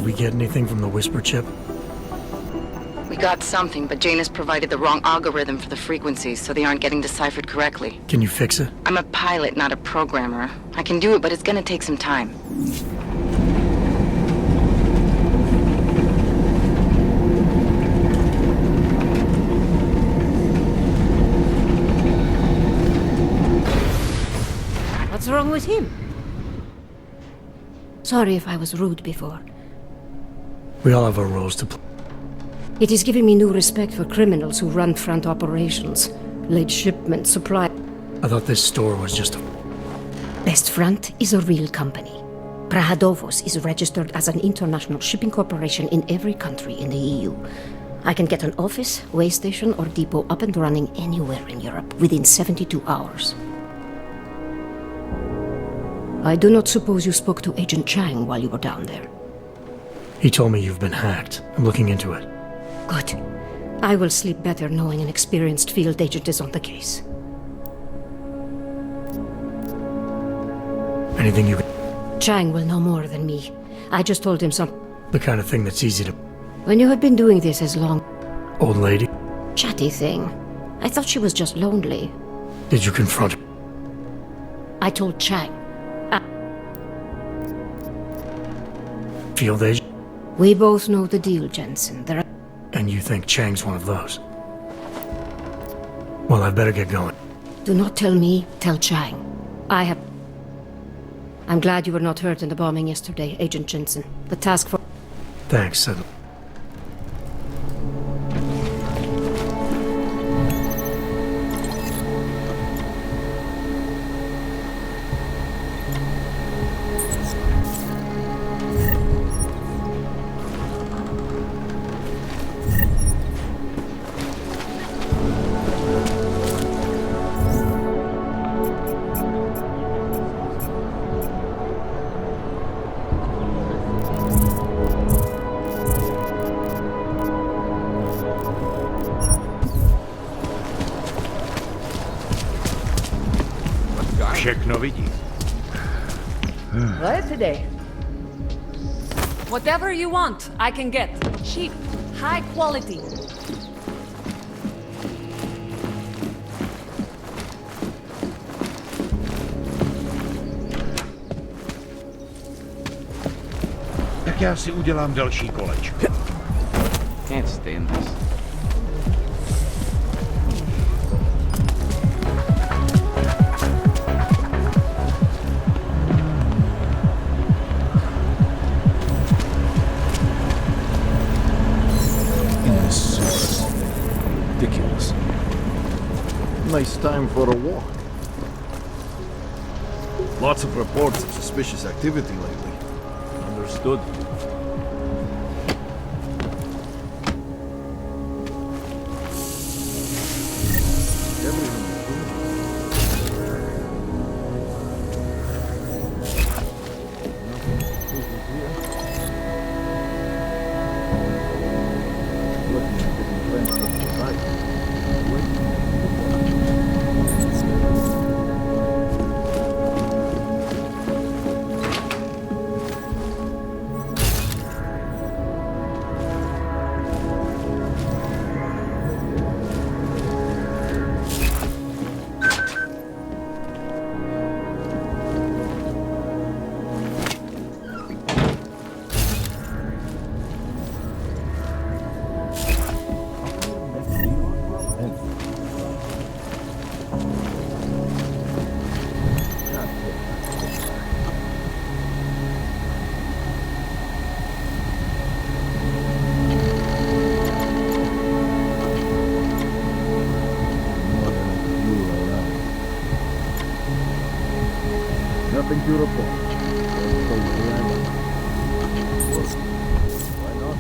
we get anything from the Whisper chip? We got something, but Jane has provided the wrong algorithm for the frequencies, so they aren't getting deciphered correctly. Can you fix it? I'm a pilot, not a programmer. I can do it, but it's gonna take some time. What's wrong with him? Sorry if I was rude before. We all have our roles to play. It is giving me new respect for criminals who run front operations, late shipment, supply. I thought this store was just a... Best Front is a real company. Prahadovos is registered as an international shipping corporation in every country in the EU. I can get an office, way station, or depot up and running anywhere in Europe within 72 hours. I do not suppose you spoke to Agent Chang while you were down there. He told me you've been hacked. I'm looking into it. Good. I will sleep better knowing an experienced field agent is on the case. Anything you can... Chang will know more than me. I just told him some... The kind of thing that's easy to... When you had been doing this as long... Old lady? Chatty thing. I thought she was just lonely. Did you confront her? I told Chang. Field agent? We both know the deal, Jensen. There are... And you think Chang's one of those? Well, I'd better get going. Do not tell me, tell Chang. I'm glad you were not hurt in the bombing yesterday, Agent Jensen. The task force... Thanks, Všechno vidí. Right today. Whatever you want, I can get. Cheap, high quality. Tak já si udělám další kolečko. Can't stand this. Ridiculous. Nice time for a walk. Lots of reports of suspicious activity lately. Understood. Nothing to report. Why not?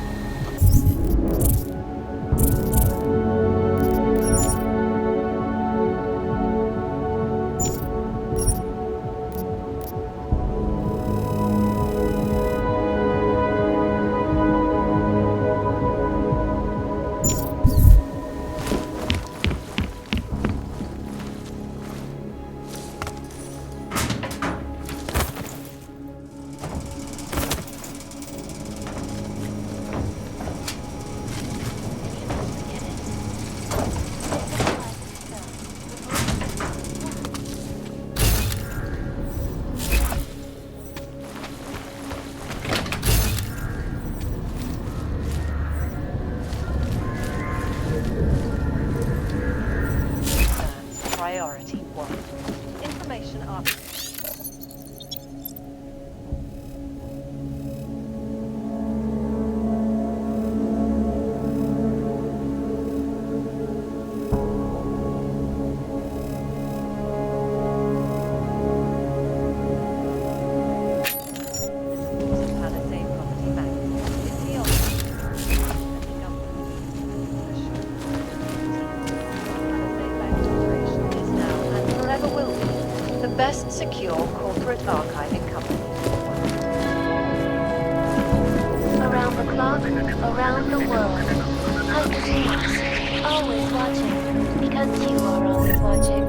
Priority 1. Information up. Best secure corporate archiving company. Around the clock, around the world. I'm Deus, always watching, because you are always watching.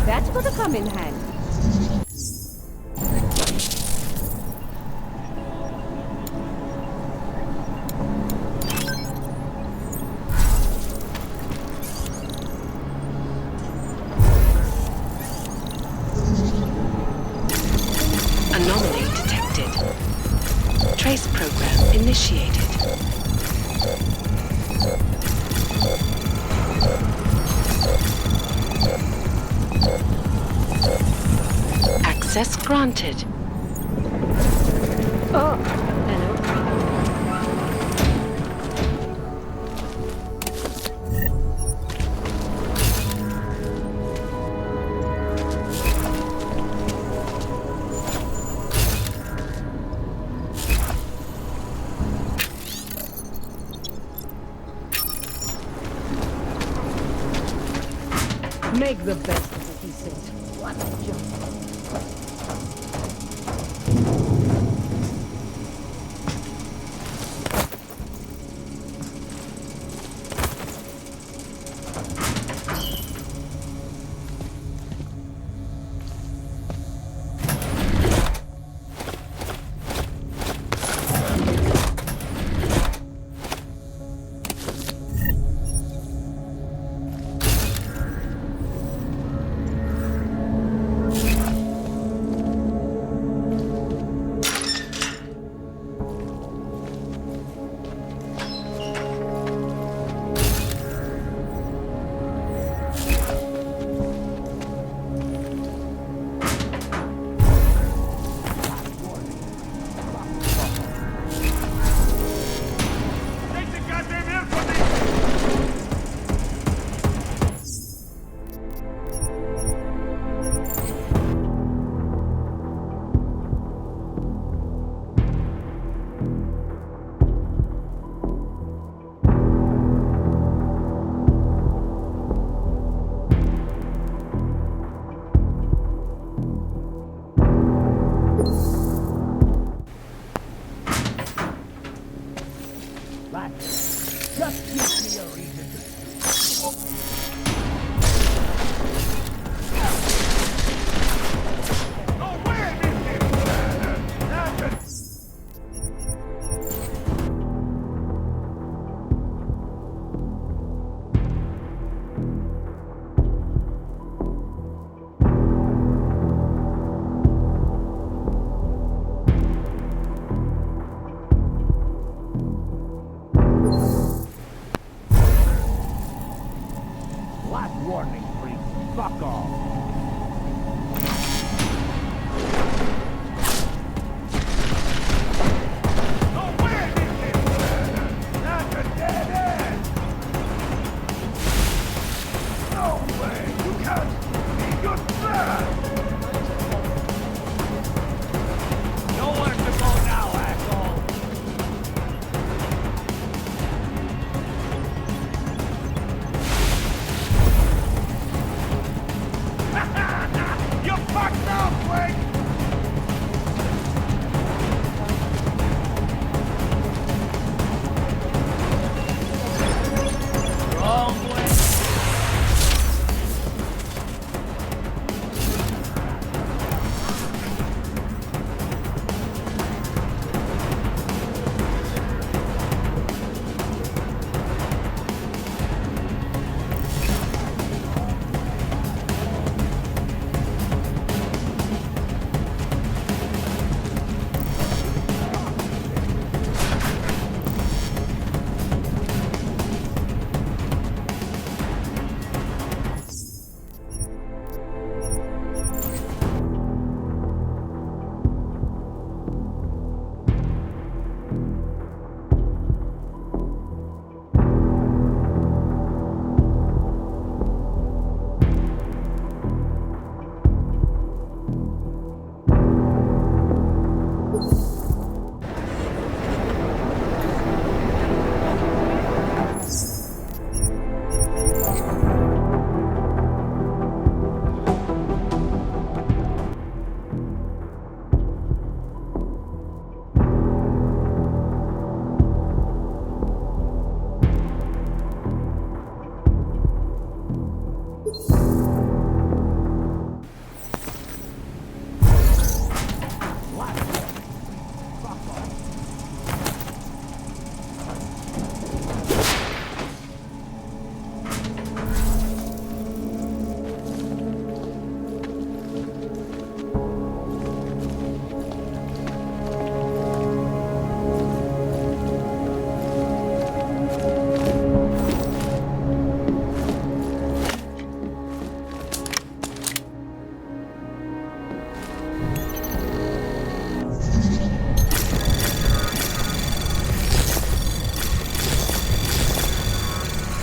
That's gonna come in handy. Anomaly detected. Trace program initiated. Access granted. Oh, hello. Make the best of it, he says. What a joke.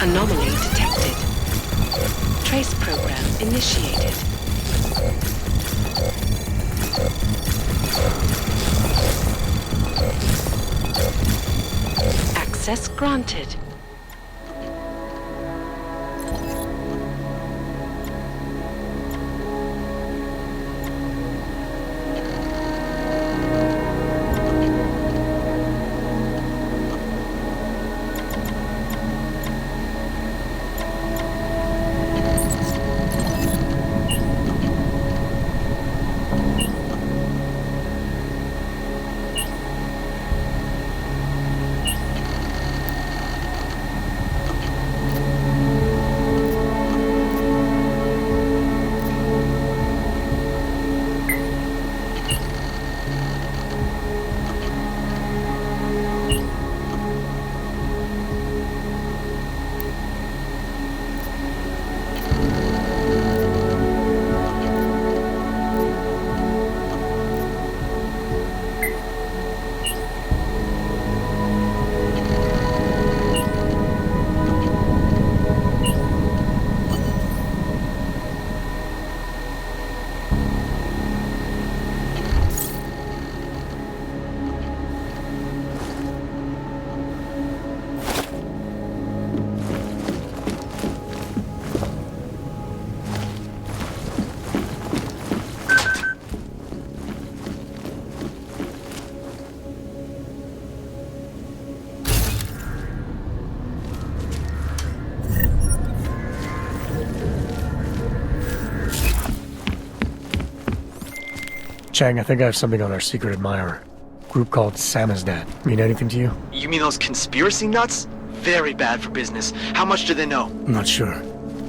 Anomaly detected. Trace program initiated. Access granted. Chang, I think I have something on our secret admirer. Group called Samizdat. Mean anything to you? You mean those conspiracy nuts? Very bad for business. How much do they know? I'm not sure.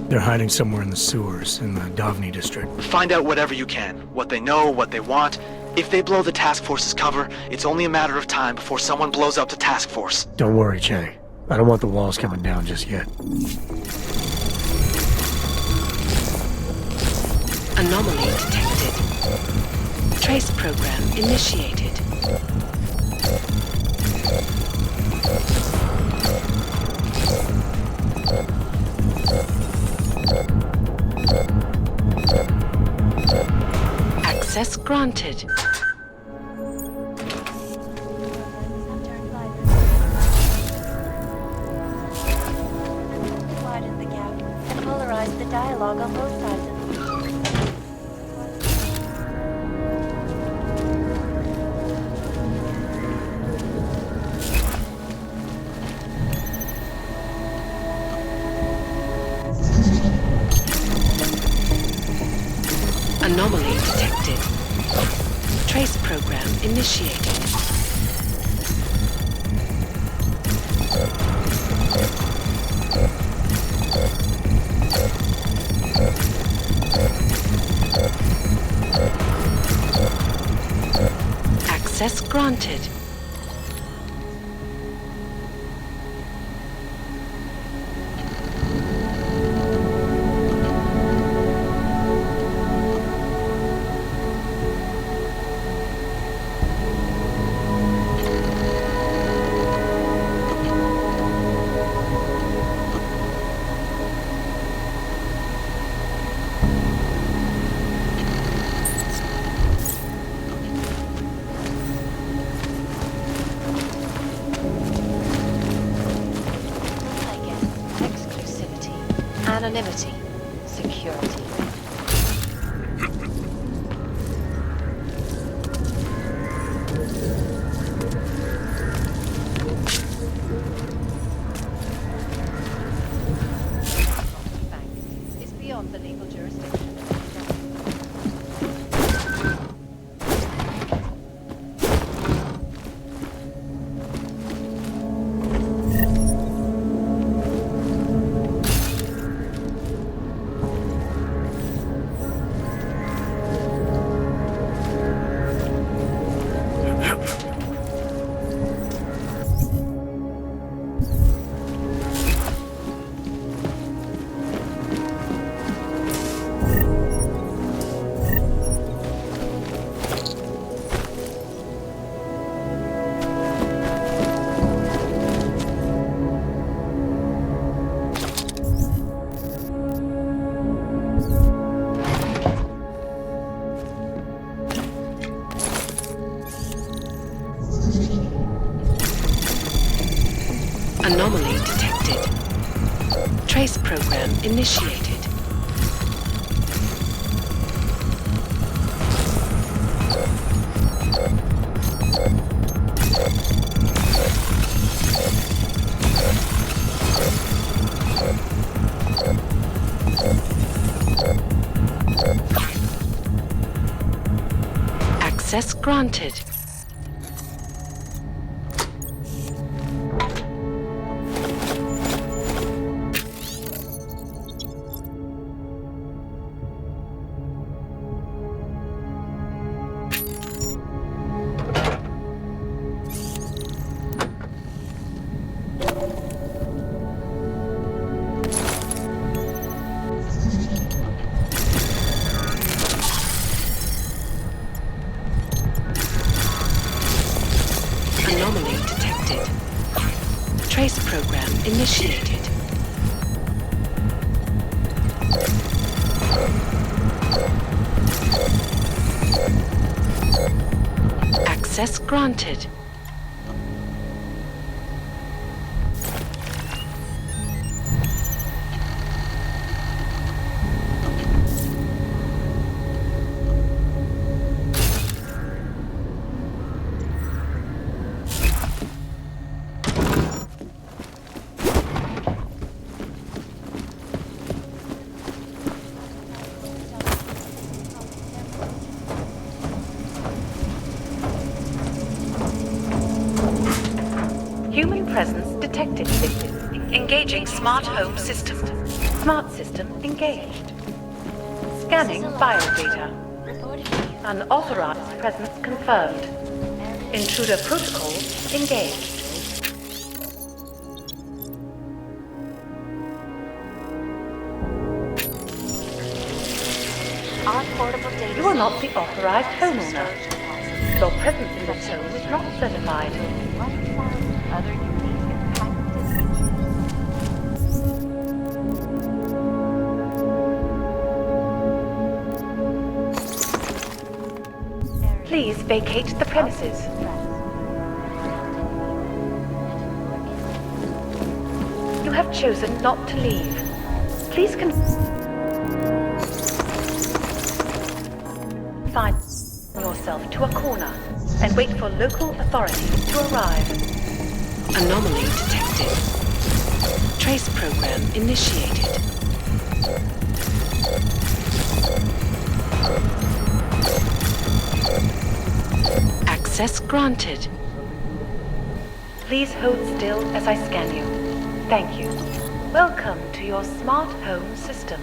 They're hiding somewhere in the sewers in the Davni district. Find out whatever you can. What they know, what they want. If they blow the task force's cover, it's only a matter of time before someone blows up the task force. Don't worry, Chang. I don't want the walls coming down just yet. Anomaly detected. Trace program initiated. Access granted. Widen the gap and polarize the dialogue on both sides of the Anomaly detected. Trace program initiated. Access granted. Anonymity. Security. Bank is beyond the legal jurisdiction. Anomaly detected. Trace program initiated. Access granted. Anomaly detected. Trace program initiated. Access granted. Human presence detected. Engaging smart home system. Smart system engaged. Scanning biodata. Reporting to you. Unauthorized presence confirmed. Intruder protocol engaged. All portable data. You are not the authorized homeowner. Your presence in this home is not certified. 1,000 other unique and patented features. Please vacate the premises. You have chosen not to leave. Please confine yourself to a corner and wait for local authorities to arrive. Anomaly detected. Trace program initiated. Access granted. Please hold still as I scan you. Thank you. Welcome to your smart home system.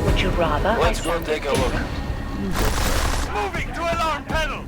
Would you rather? Let's go take a look. Moving to alarm panel!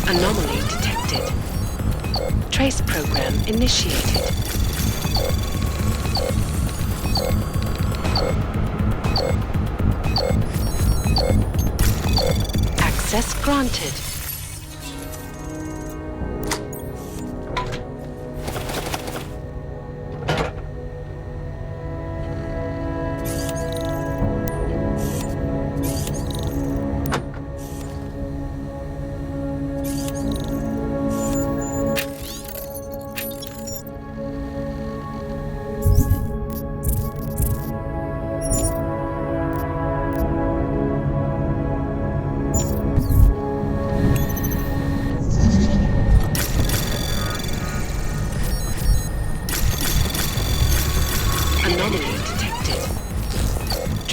Anomaly detected. Trace program initiated. Access granted.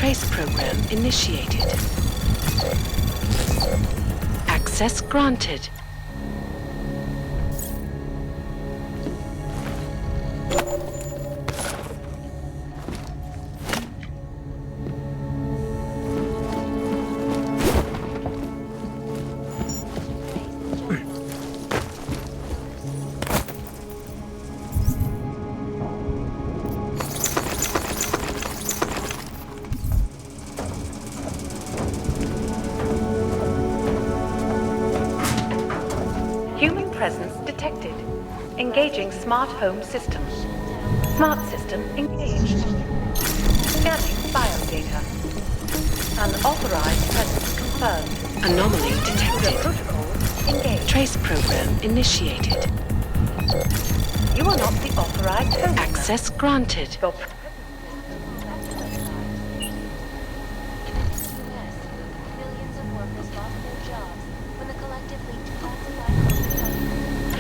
Trace program initiated. Access granted. Human presence detected. Engaging smart home system. Smart system engaged. Scanning biodata. Unauthorized presence confirmed. Anomaly detected. Protocol engaged. Trace program initiated. You are not the authorized home. Access granted.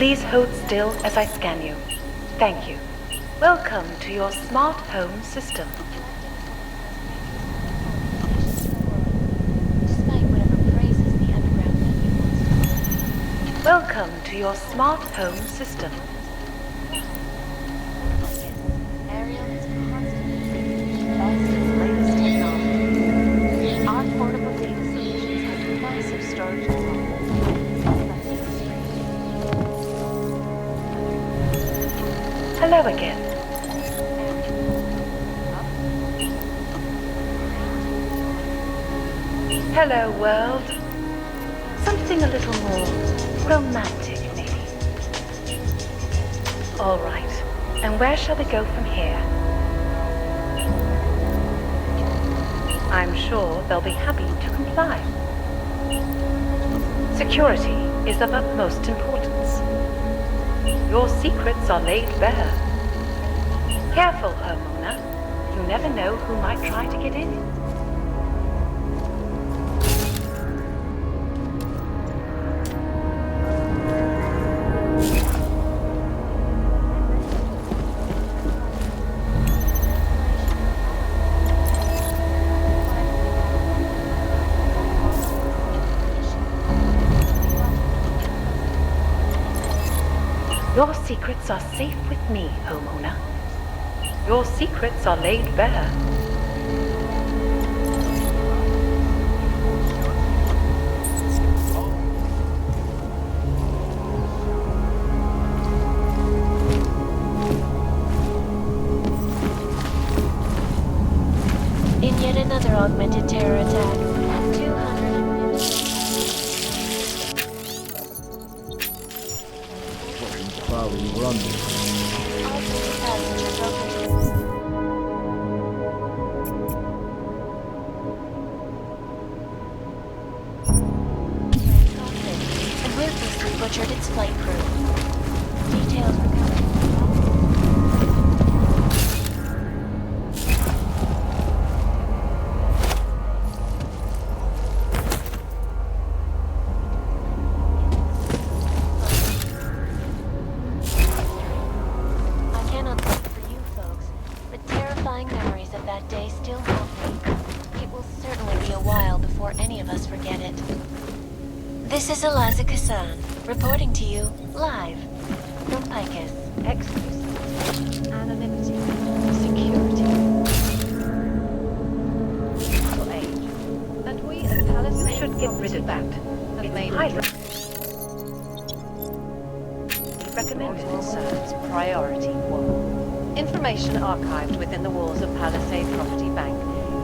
Please hold still as I scan you. Thank you. Welcome to your smart home system. Despite whatever praises the underground menu wants to Welcome to your smart home system. Ariel is constantly seeking the best and latest technology. Our portable data solutions have massive storage power. Hello again. Hello, world. Something a little more romantic, maybe. All right. And where shall we go from here? I'm sure they'll be happy to comply. Security is of utmost importance. Your secrets are laid bare. Careful, homeowner. You never know who might try to get in. Your secrets are safe with me, homeowner. Your secrets are laid bare. In yet another augmented terror attack, 250. Augmented passengers open. Cockpit and ruthlessly butchered its flight crew. Details recovered. I cannot speak for you folks, but terrifying memories of that day still haunt me. It will certainly be a while before any of us forget it. This is Eliza Kassan, reporting to you live from Picus. Exclusive. Anonymity. Security. For age. That we as Palace should get rid of that. It's highly recommended, sir. It's priority 1. Information archived within the walls of Palisade Property Bank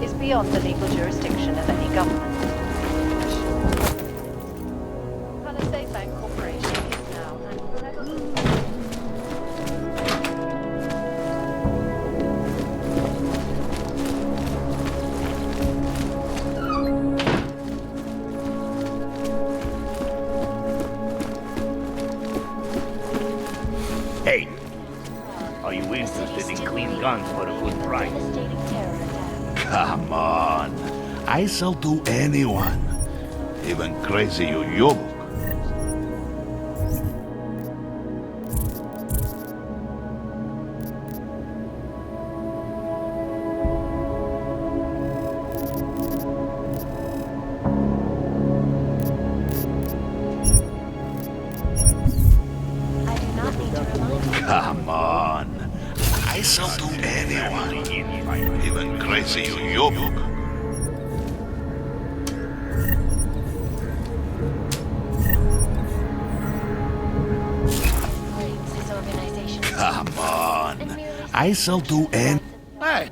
is beyond the legal jurisdiction of any government. Palisade Bank Corporation is now and forever. Hey, are you interested in clean guns for a good price? Devastating terror attack. Come on. I sell to anyone. Even crazy Yuyobuk. crazy you yoke. Come on. I shall do any... Hey!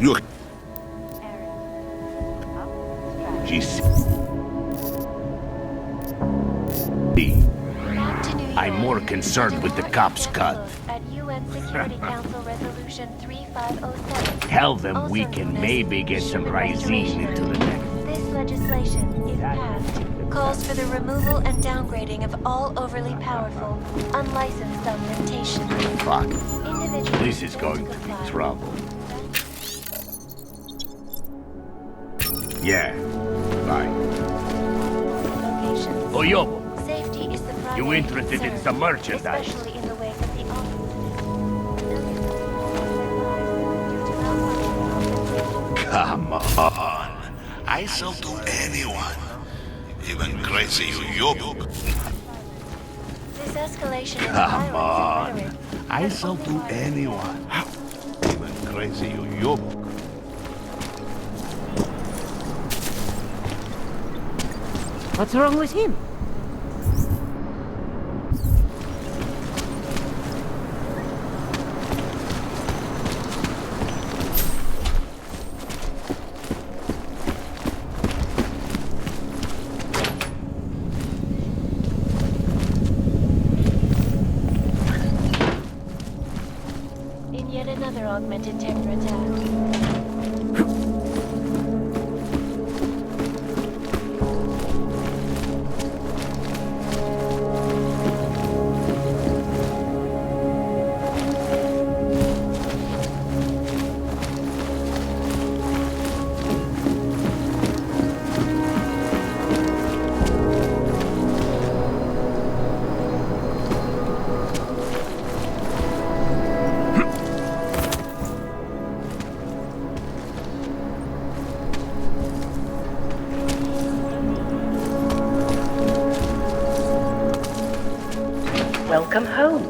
You... GC... I'm more concerned with the cops' cut. At UN Security Council Resolution 3507. Tell them we can maybe get some Rysine into the neck. This legislation, if passed, calls for the removal and downgrading of all overly powerful, unlicensed augmentation. Fuck. This is going to be trouble. Yeah. Bye. Oyobo, Safety is the primary you interested in concern, some merchandise? especially in the wake of the Come on. I shall do anyone. Even crazy yoke. This escalation is Come violence and on. rhetoric. I shall do anyone. Even crazy yoke. What's wrong with him? In yet another augmented terror attack. Welcome home.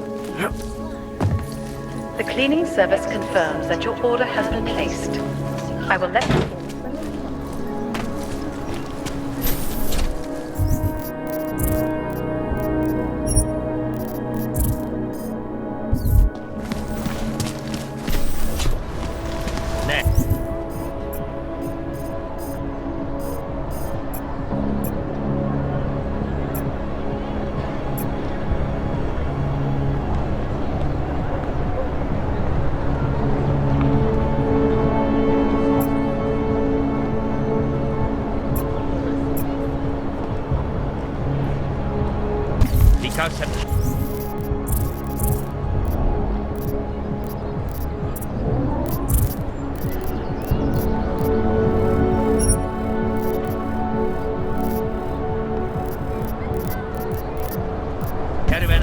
The cleaning service confirms that your order has been placed. I will let you in. kanske...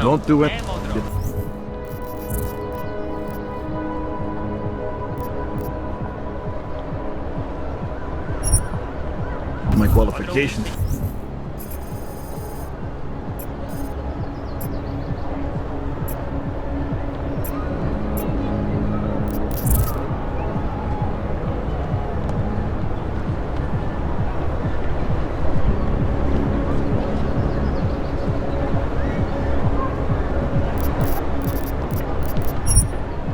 Don't do it. My qualifications.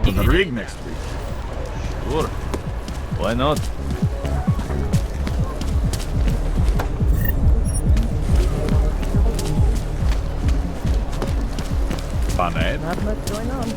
On the rig next week. Sure. Why not? Fun, eh? Not much going on.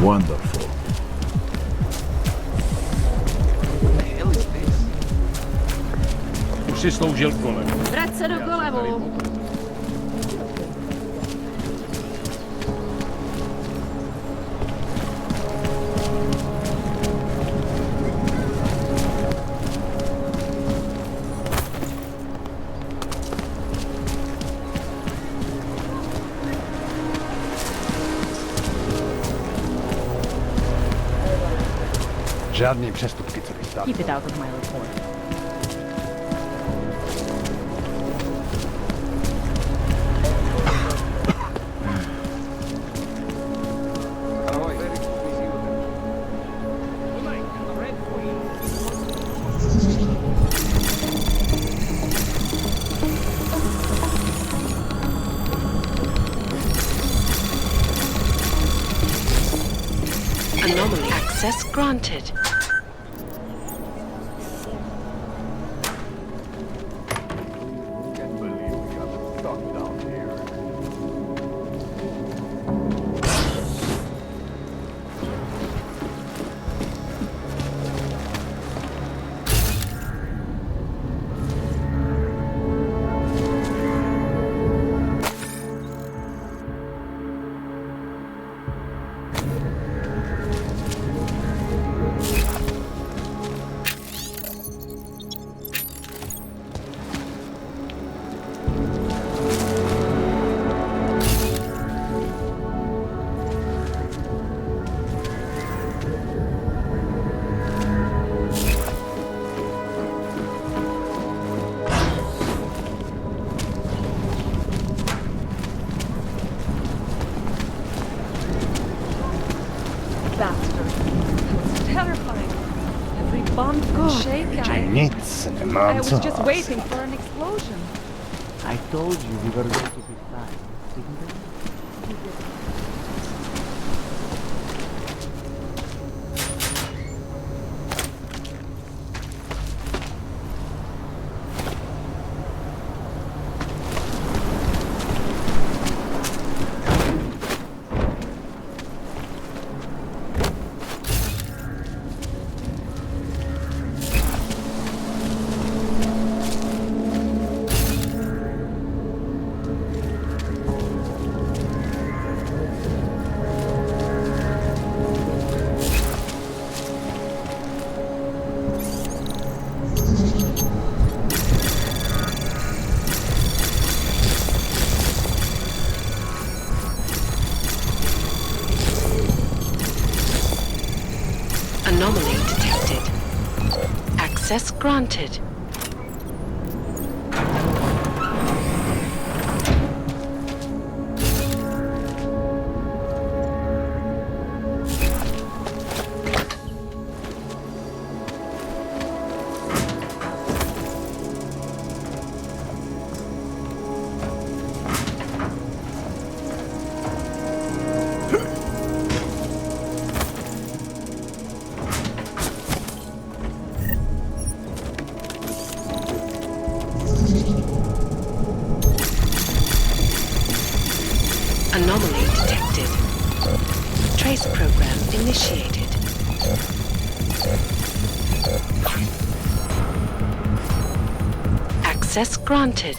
Wonderful. Už si sloužil kolem. Vrať se do kolevu. Žádný přestupky, co by stát. Keep it out of my report. Anomaly access granted. Nic I nemám was co just hlásit. waiting for an explosion. I told you we were going to be fine, didn't I? Access granted. Anomaly detected. Trace program initiated. Access granted.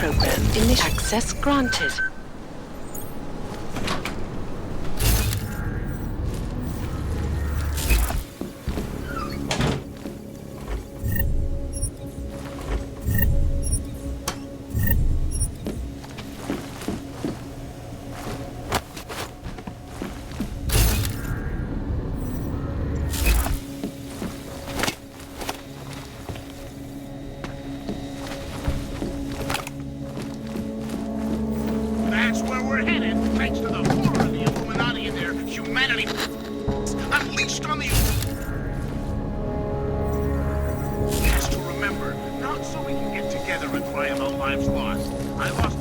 program initiated. Access granted. That's where we're headed, thanks to the horror of the Illuminati and their humanity unleashed on the... Has to remember, not so we can get together and cry about lives lost. I lost...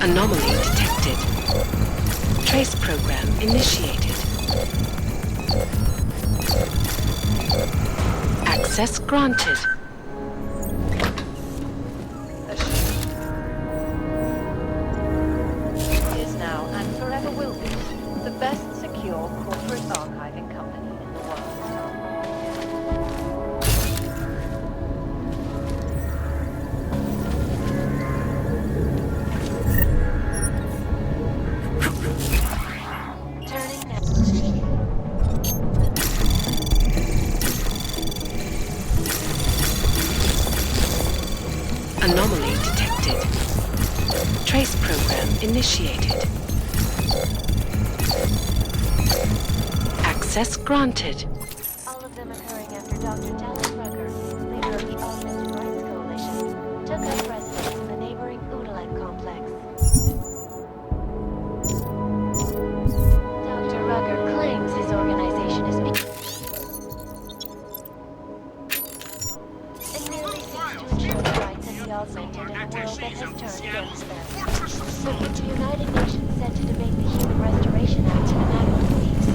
Anomaly detected. Trace program initiated. Access granted. Is now and forever will be the best secure corporate archiving company in the world. Turning now. Anomaly detected. Trace program initiated. Access granted. All of them occurring after Dr. Dallas Rucker, leader of the Augmented Rights Coalition, took up residence in the neighboring Udalek complex. Dr. Rucker claims his organization is and merely seeks to ensure the rights of the augmented in a world that has turned against them. But with the United Nations set to debate the Human Restoration Act in a matter of weeks,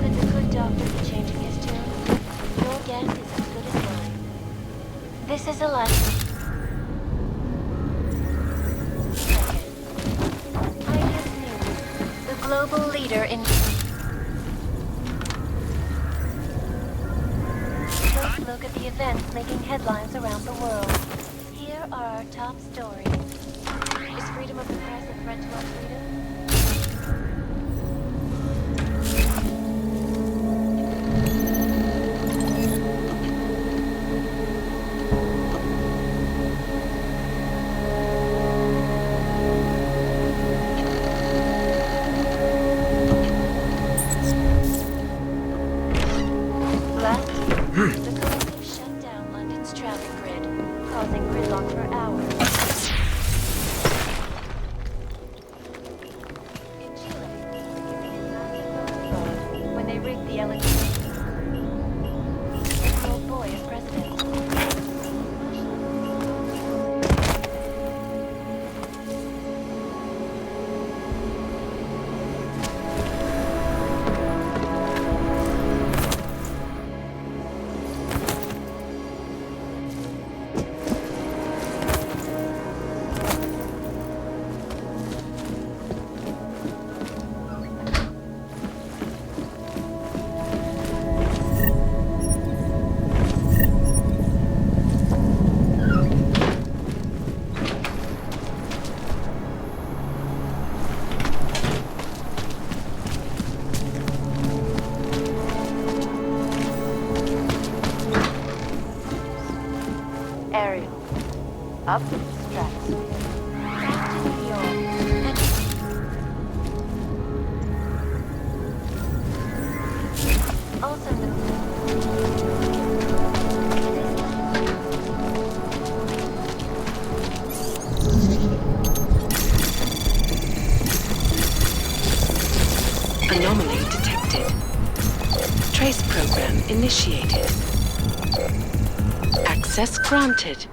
could the good doctor be changing his tune? Your guess is as good as mine. This is a lesson. IS News, the global leader in... Let's look at the events making headlines around the world. Here are our top stories. Is freedom of the press a threat to our freedom? Last year, the collective shut down London's traffic grid, causing gridlock for hours. In Chile, giving it massive vote when they rigged the electricity. The old boy is president. Ariel, up to the stratosphere. Back to New York. And also Anomaly detected. Trace program initiated. Access granted.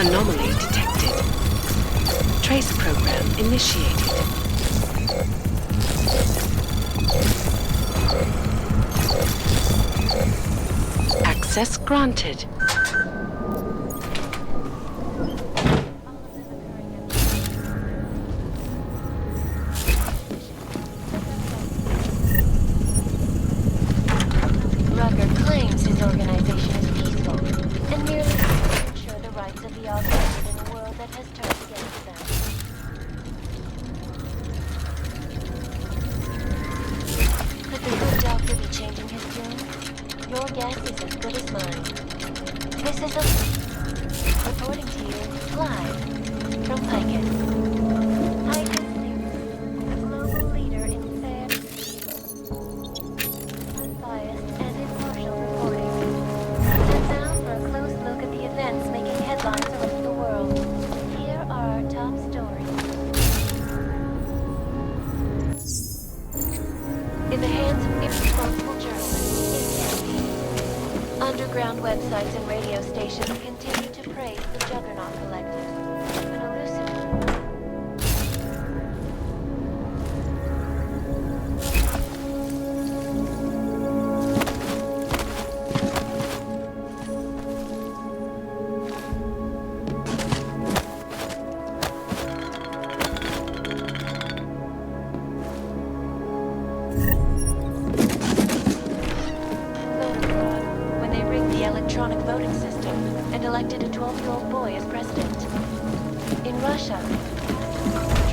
Anomaly detected. Trace program initiated. Access granted. Rucker claims his organization is peaceful and merely seeks to ensure the rights of the augmented in a world that has turned against them. Could the good doctor be changing his tune? Your guess is as good as mine. This is reporting to you live from Piken. Piken News, the global leader in fair, unbiased, and impartial reporting. And now for a close look at the events making headlines around the world. Here are our top stories. In the hands of irresponsible journalists, it can be. Underground websites and radio stations continue to praise the Juggernaut Collective. An elusive when they rigged the electronic voting system and elected a 12-year-old boy as president. In Russia,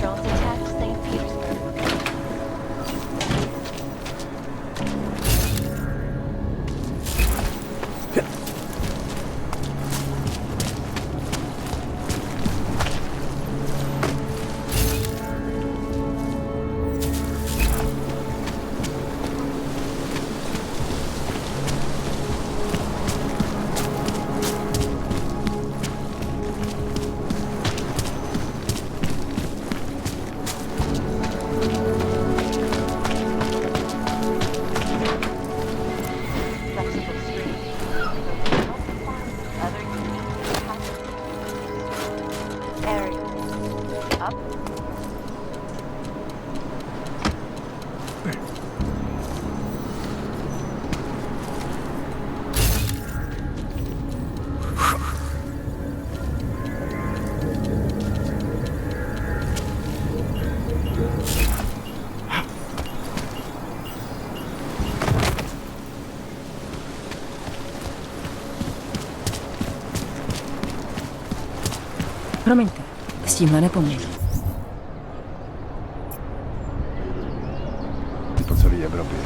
drones attacked St. Petersburg. Promiňte, s tímhle nepomůžu. Po celé Evropě.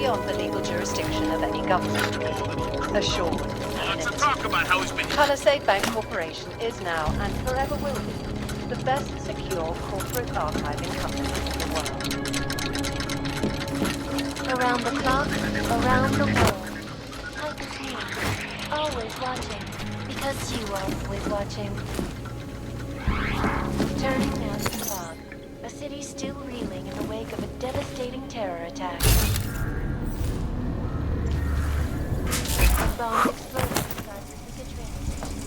beyond the legal jurisdiction of any government. Assured. Lots of talk about how he's been... Palisade Bank Corporation is now, and forever will be, the best secure corporate archiving company in the world. Around the clock, around the world. Like me, always watching, because you are always watching. Turning now to the clock, a city still reeling in the wake of a devastating terror attack. Bombs exploded inside Pacific train station.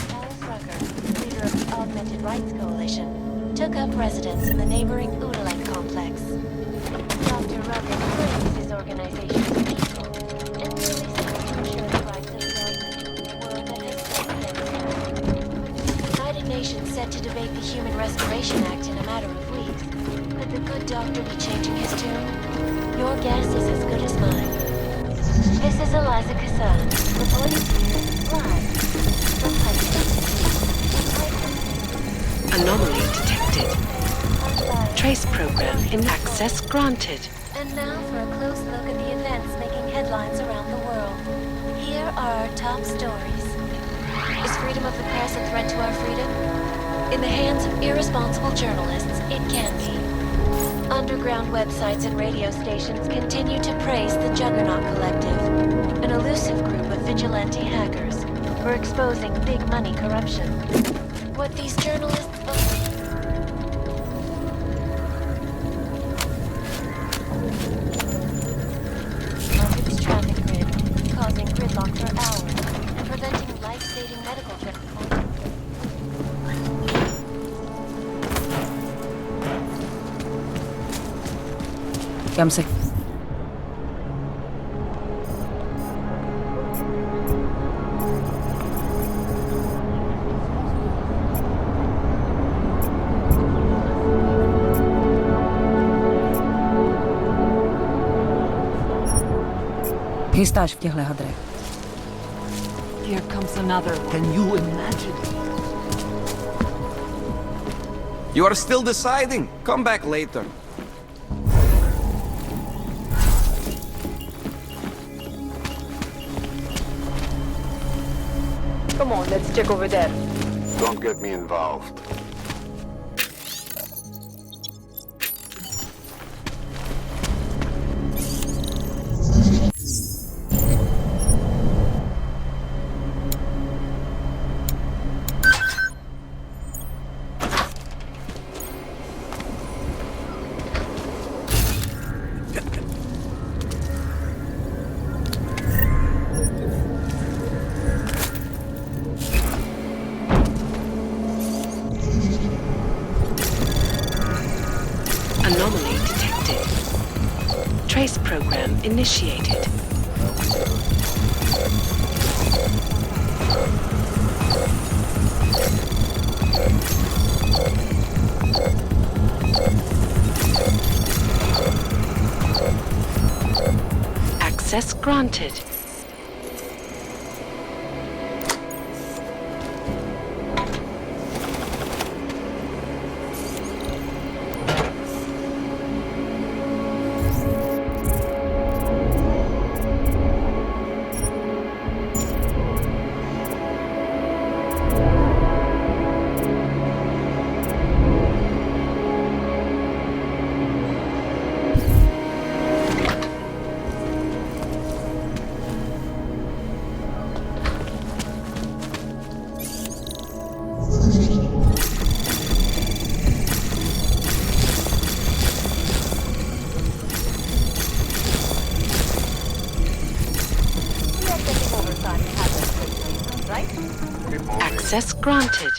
Alice Rucker, leader of the Augmented Rights Coalition, took up residence in the neighboring Oodalite complex. Dr. Rucker praised his organization's people and really sought to ensure the rights of development in a world that has so been. The United Nations set to debate the Human Restoration Act in a matter of weeks. Could the good doctor be changing his tune? Your guess is as good as mine. This is Eliza Kassan, reporting live from Anomaly detected. Trace program in access granted. And now for a close look at the events making headlines around the world. Here are our top stories. Is freedom of the press a threat to our freedom? In the hands of irresponsible journalists, it can be. Underground websites and radio stations continue to praise the Juggernaut Collective, an elusive group of vigilante hackers, for exposing big money corruption. What these journalists its traffic grid, causing gridlock for hours, and preventing life-saving medical care. Jamsek. Chystáš v těchto hadrech. Here comes another one. Can you imagine? You are still deciding? Come back later. Come on, let's check over there. Don't get me involved. Anomaly detected. Trace program initiated. Access granted. Access granted.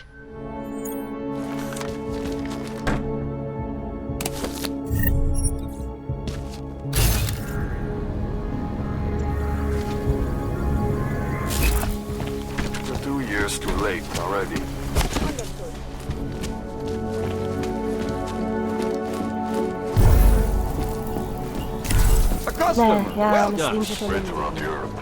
You're 2 years too late already. A customer. Well done. Spread around Europe.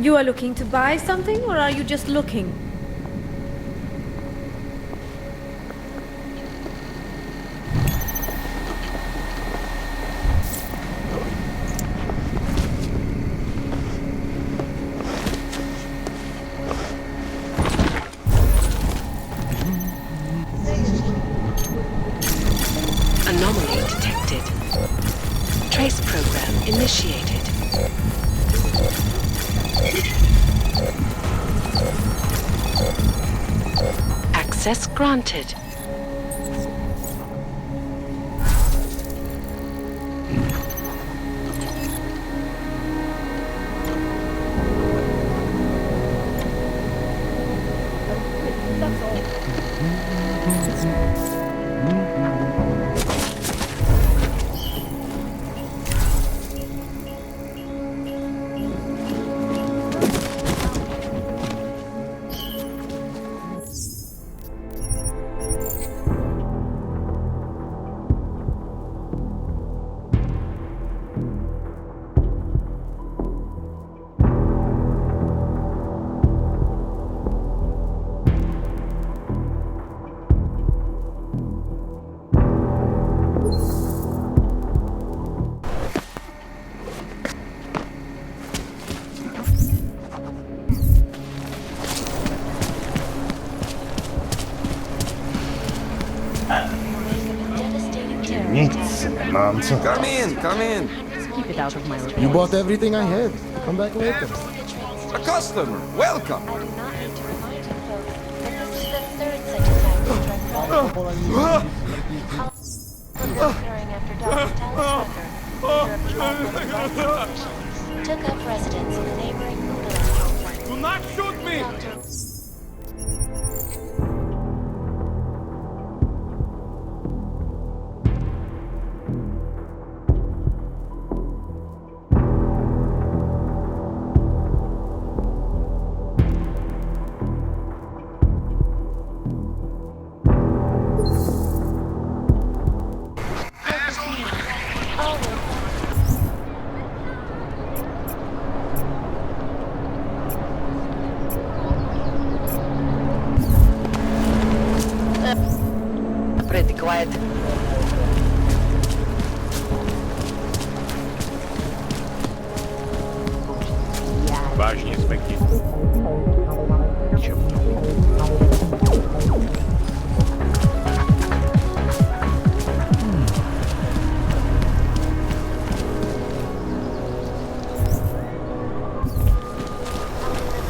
You are looking to buy something, or are you just looking? Anomaly detected. Trace program initiated. Access granted. Come in, come in. Keep it out of my way. You bought everything I had. Come back later. A customer, welcome. I do not need to remind you folks that this is the third such attack to strike occurring after Dr. Tallis Rucker, leader of the Alpha officials, took up residence in the neighboring Moodle complex. Do not shoot me! Dr. Pretty quiet. Vážně jsme ti. Čemu?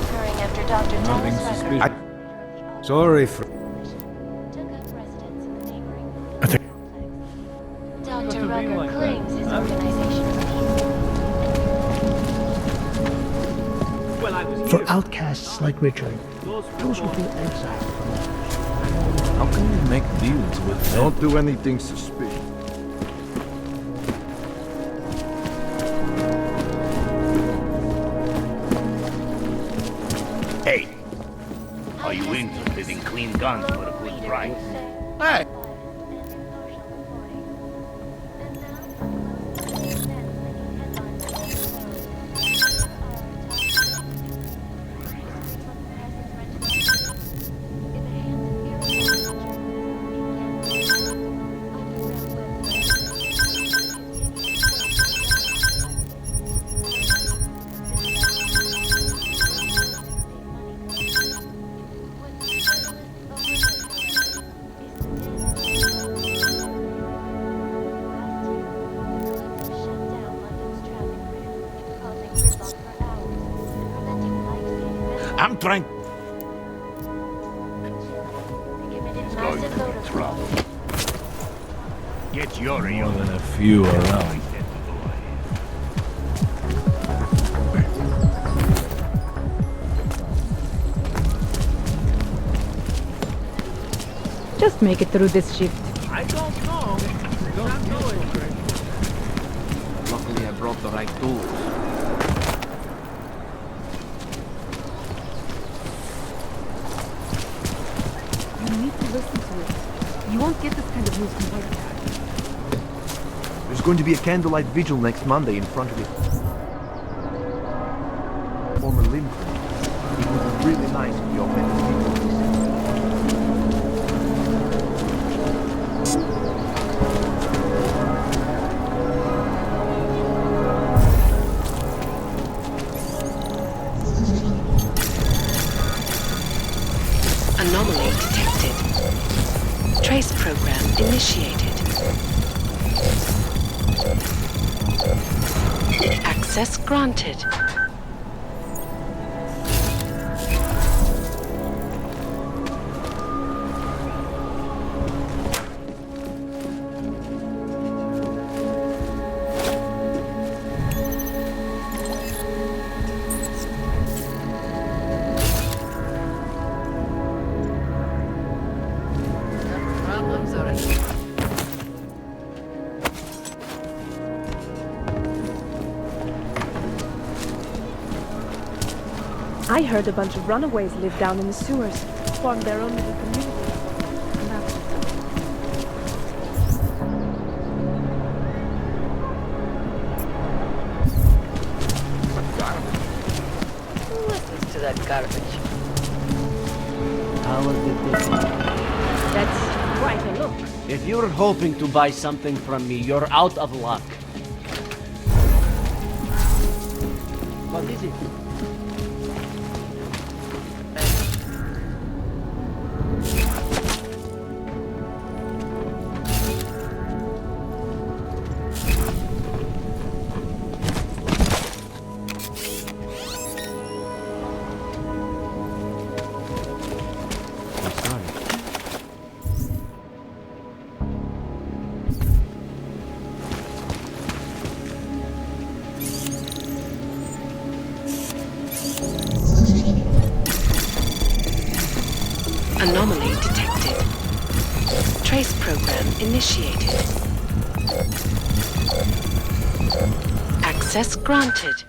occurring after Dr. Tallis Rucker, Sorry for... took up residence in the neighboring I think- complex. Dr. Rucker claims his organization For outcasts like Richard, those who feel exiled from others. How can we make deals with them? Don't do anything suspicious. Hey, are you interested in clean guns for a good price? Hey! I'm trying. massive load of Trouble. Get your More than a few around. Just make it through this shift. I don't know. Don't know it. Luckily, I brought the right tools. You need to listen to it. You won't get this kind of news from White Cat. There's going to be a candlelight vigil next Monday in front of it. former limb. It would be really nice if you met the people. Anomaly detected. Trace program initiated. Access granted. I heard a bunch of runaways live down in the sewers, formed their own little community. Who listens to that garbage? How did they do? That's quite a look. If you're hoping to buy something from me, you're out of luck. What is it? Anomaly detected. Trace program initiated. Access granted.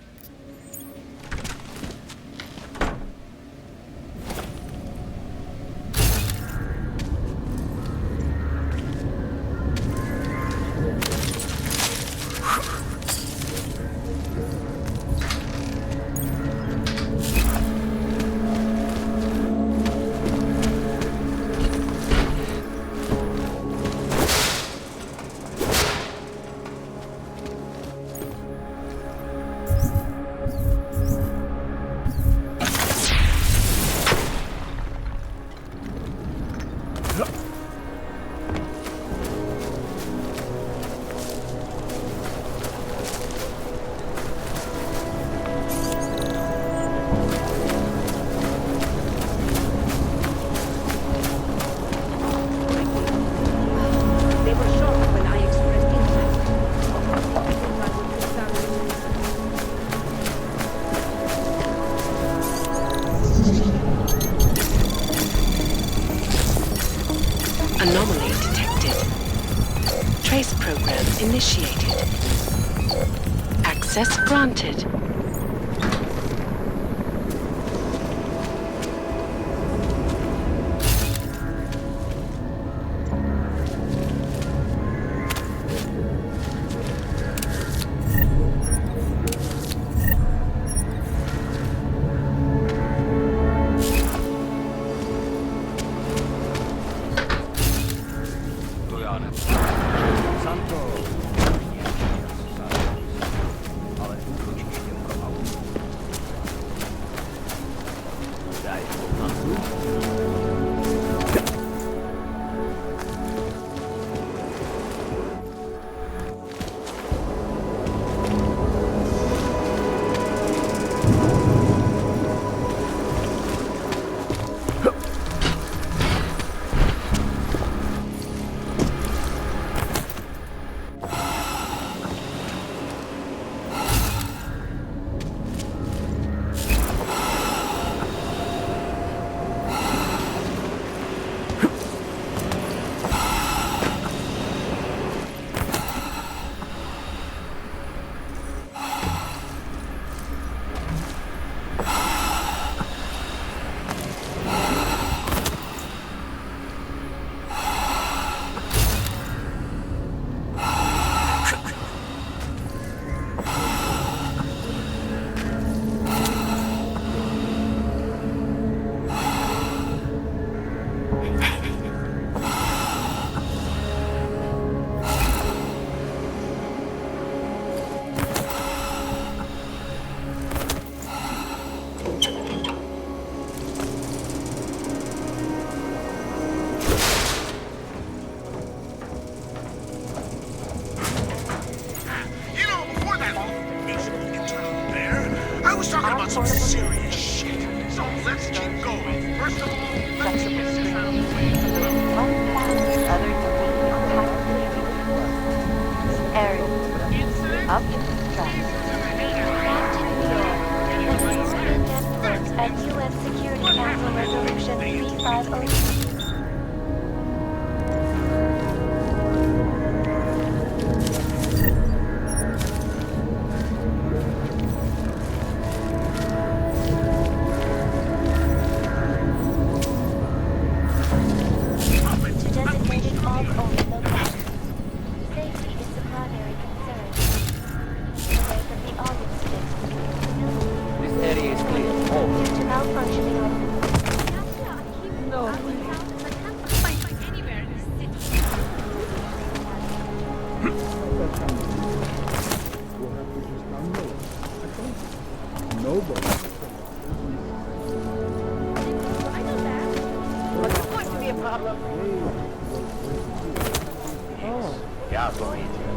Anomaly detected. Trace program initiated. Access granted. I was talking about some serious shit. So let's keep going. First of all, let's get this out of the way. 1,000 other unique entirely area up trust. At UN Security Council Resolution 350.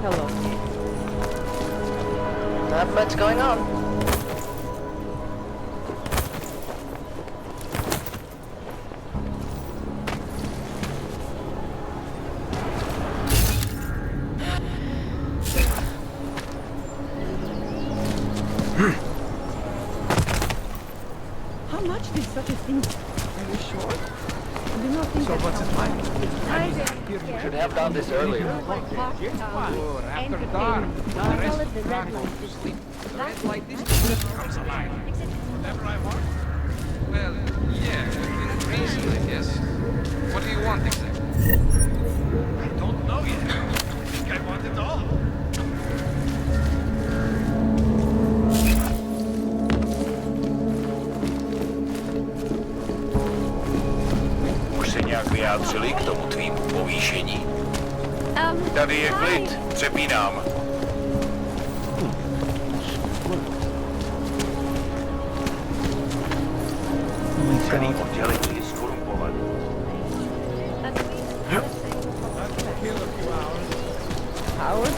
Hello. Not much going on. How much did such a thing? Are you sure? I do not think So what's it like? Should have done this earlier. After dark, the restaurant goes to sleep. Red light district comes alive. Whatever I want? Well, yeah, within reason, I guess. What do you want exactly? I don't know yet. I think I want it all. Už se nějak vyjádřili k tomu tvýmu povýšení? Tady je klid, přepínám. Celý oddělení je skorumpovaný.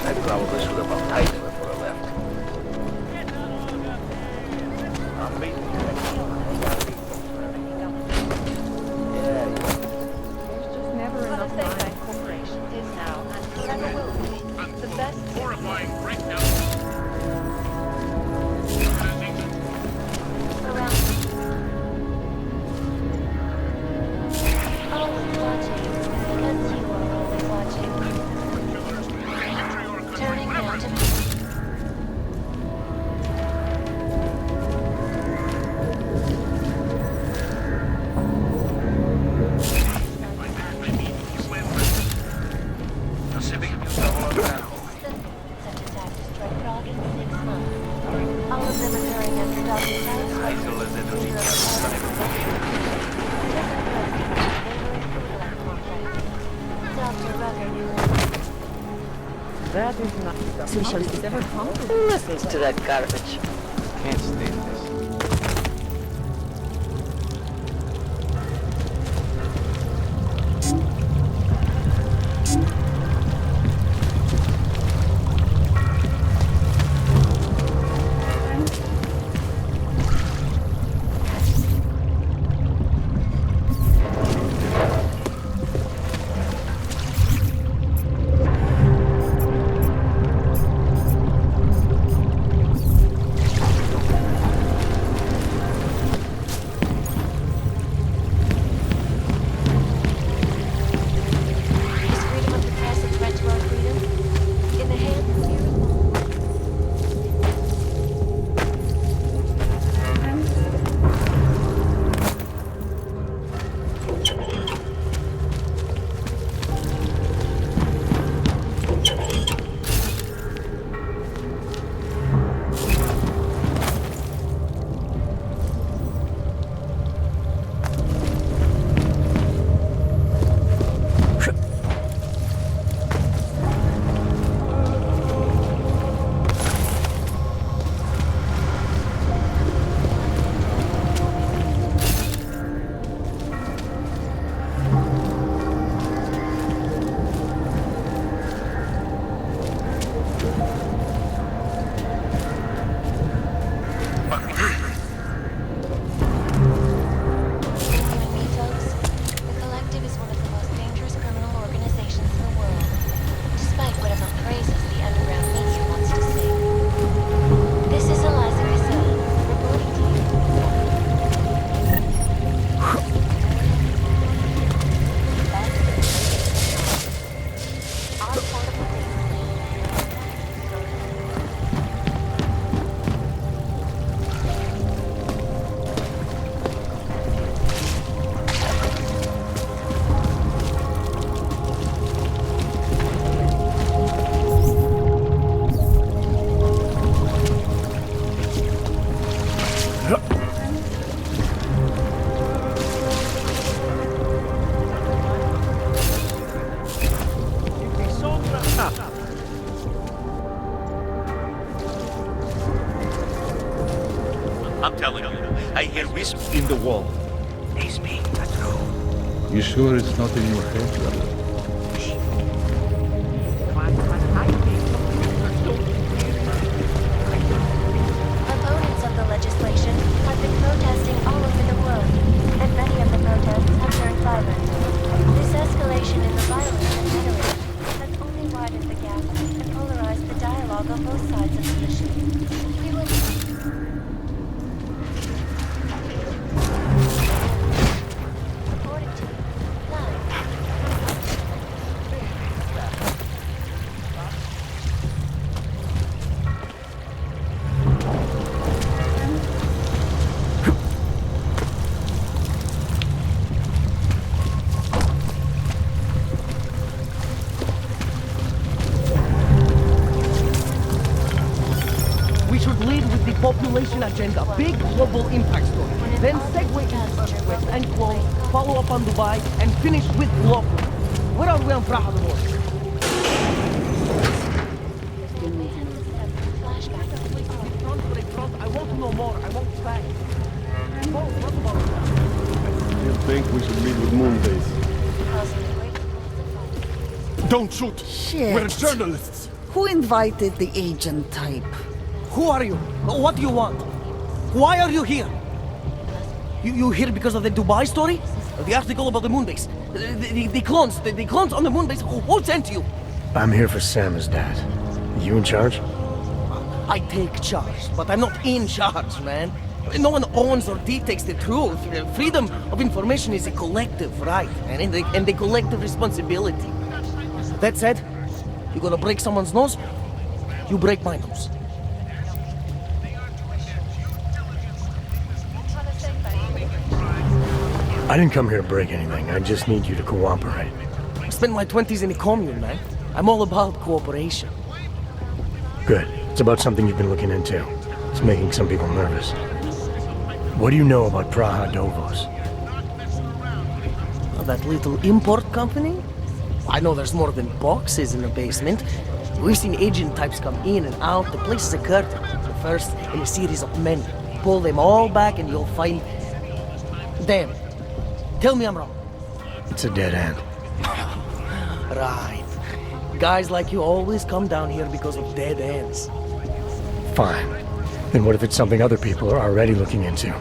I probably should have untied him before I left. I'm basically Horrifying breakdown. Always watching, because you are always watching. Turning now to Pacific zavolal such attacks destroy Prague in 6 months. All of them occurring after Dr. Sarah's Hajzl leze do říká, dostane Dr. Rucker. That is not. Slyšeli jste? Who listens to that garbage? Can't stand this. I'm telling you, I hear whispers in the wall. They speak the truth. You sure it's not in your head, brother? Opponents of the legislation have been protesting all over the world, and many of the protests have turned violent. This escalation in the violence and rhetoric has only widened the gap and polarized the dialogue on both sides of the issue. We will... Reporting to you, live. We should lead with the population agenda, big global impact story. Then segue into Earthquake and clone, follow up on Dubai, and finish with global. Where are we on Praha the North? I want to know more. I want facts. You think we should meet with Moonbase? Don't shoot! Shit. We're journalists! Who invited the agent type? Who are you? What do you want? Why are you here? You here because of the Dubai story? The article about the moonbase? The clones on the moonbase? Who sent you? I'm here for Sam's dad. You in charge? I take charge, but I'm not in charge, man. No one owns or dictates the truth. Freedom of information is a collective right, man, and a collective responsibility. That said, you gonna break someone's nose? You break my nose. I didn't come here to break anything. I just need you to cooperate. I spent my 20s in a commune, man. I'm all about cooperation. Good. It's about something you've been looking into. It's making some people nervous. What do you know about Praha Dovos? Oh, that little import company? I know there's more than boxes in the basement. We've seen agent types come in and out. The place is a curtain. The first in a series of many. Pull them all back and you'll find... Damn. Tell me I'm wrong. It's a dead end. Right. Guys like you always come down here because of dead ends. Fine. Then what if it's something other people are already looking into?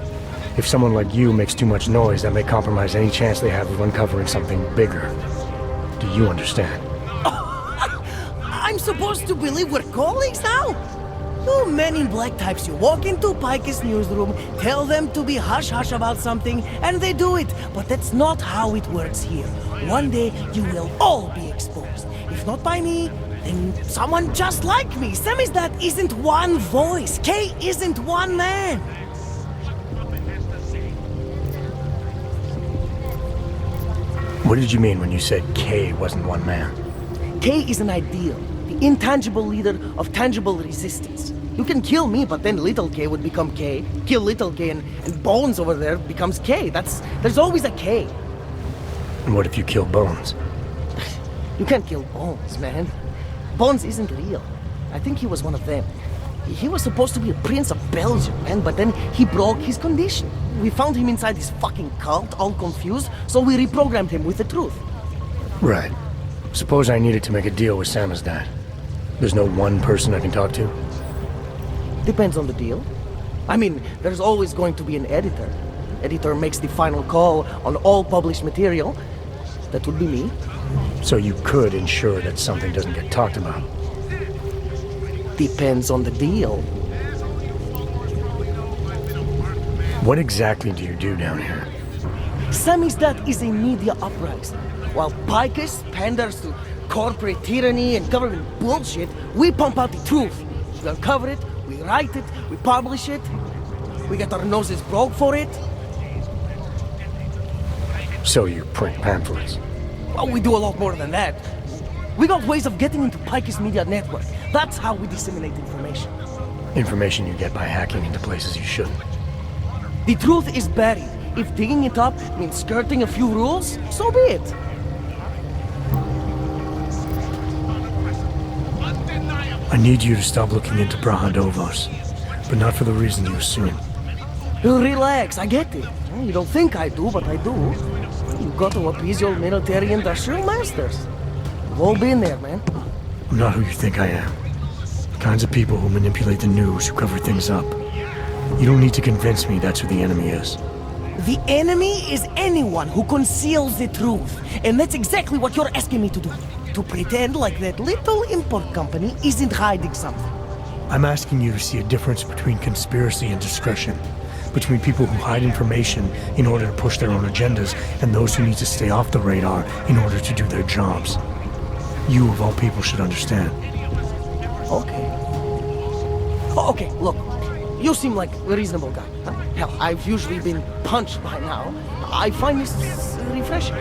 If someone like you makes too much noise, that may compromise any chance they have of uncovering something bigger. Do you understand? I'm supposed to believe we're colleagues now? You men in black types, you walk into Pike's newsroom, tell them to be hush-hush about something, and they do it. But that's not how it works here. One day, you will all be exposed. If not by me, then someone just like me. Samizdat isn't one voice. K isn't one man. What did you mean when you said K wasn't one man? K is an ideal, the intangible leader of tangible resistance. You can kill me, but then little K would become K. Kill little K and Bones over there becomes K. There's always a K. And what if you kill Bones? You can't kill Bones, man. Bones isn't real. I think he was one of them. He was supposed to be a prince of Belgium, man, but then he broke his condition. We found him inside this fucking cult, all confused, so we reprogrammed him with the truth. Right. Suppose I needed to make a deal with Samizdat. There's no one person I can talk to? Depends on the deal. I mean, there's always going to be an editor. Editor makes the final call on all published material. That would be me. So you could ensure that something doesn't get talked about? Depends on the deal. What exactly do you do down here? Samizdat is a media uprising. While Picus panders to corporate tyranny and government bullshit, we pump out the truth. We uncover it, we write it, we publish it. We get our noses broke for it. So you print pamphlets? Well, we do a lot more than that. We got ways of getting into Picus media network. That's how we disseminate information. Information you get by hacking into places you shouldn't. The truth is buried. If digging it up means skirting a few rules, so be it. I need you to stop looking into Praha Dovos, but not for the reason you assume. Relax, I get it. You don't think I do, but I do. You got to appease your military industrial masters. We've all been there, man. I'm not who you think I am. The kinds of people who manipulate the news, who cover things up. You don't need to convince me that's who the enemy is. The enemy is anyone who conceals the truth. And that's exactly what you're asking me to do. To pretend like that little import company isn't hiding something. I'm asking you to see a difference between conspiracy and discretion. Between people who hide information in order to push their own agendas and those who need to stay off the radar in order to do their jobs. You, of all people, should understand. Okay. Okay, look. You seem like a reasonable guy. Hell, I've usually been punched by now. I find this refreshing.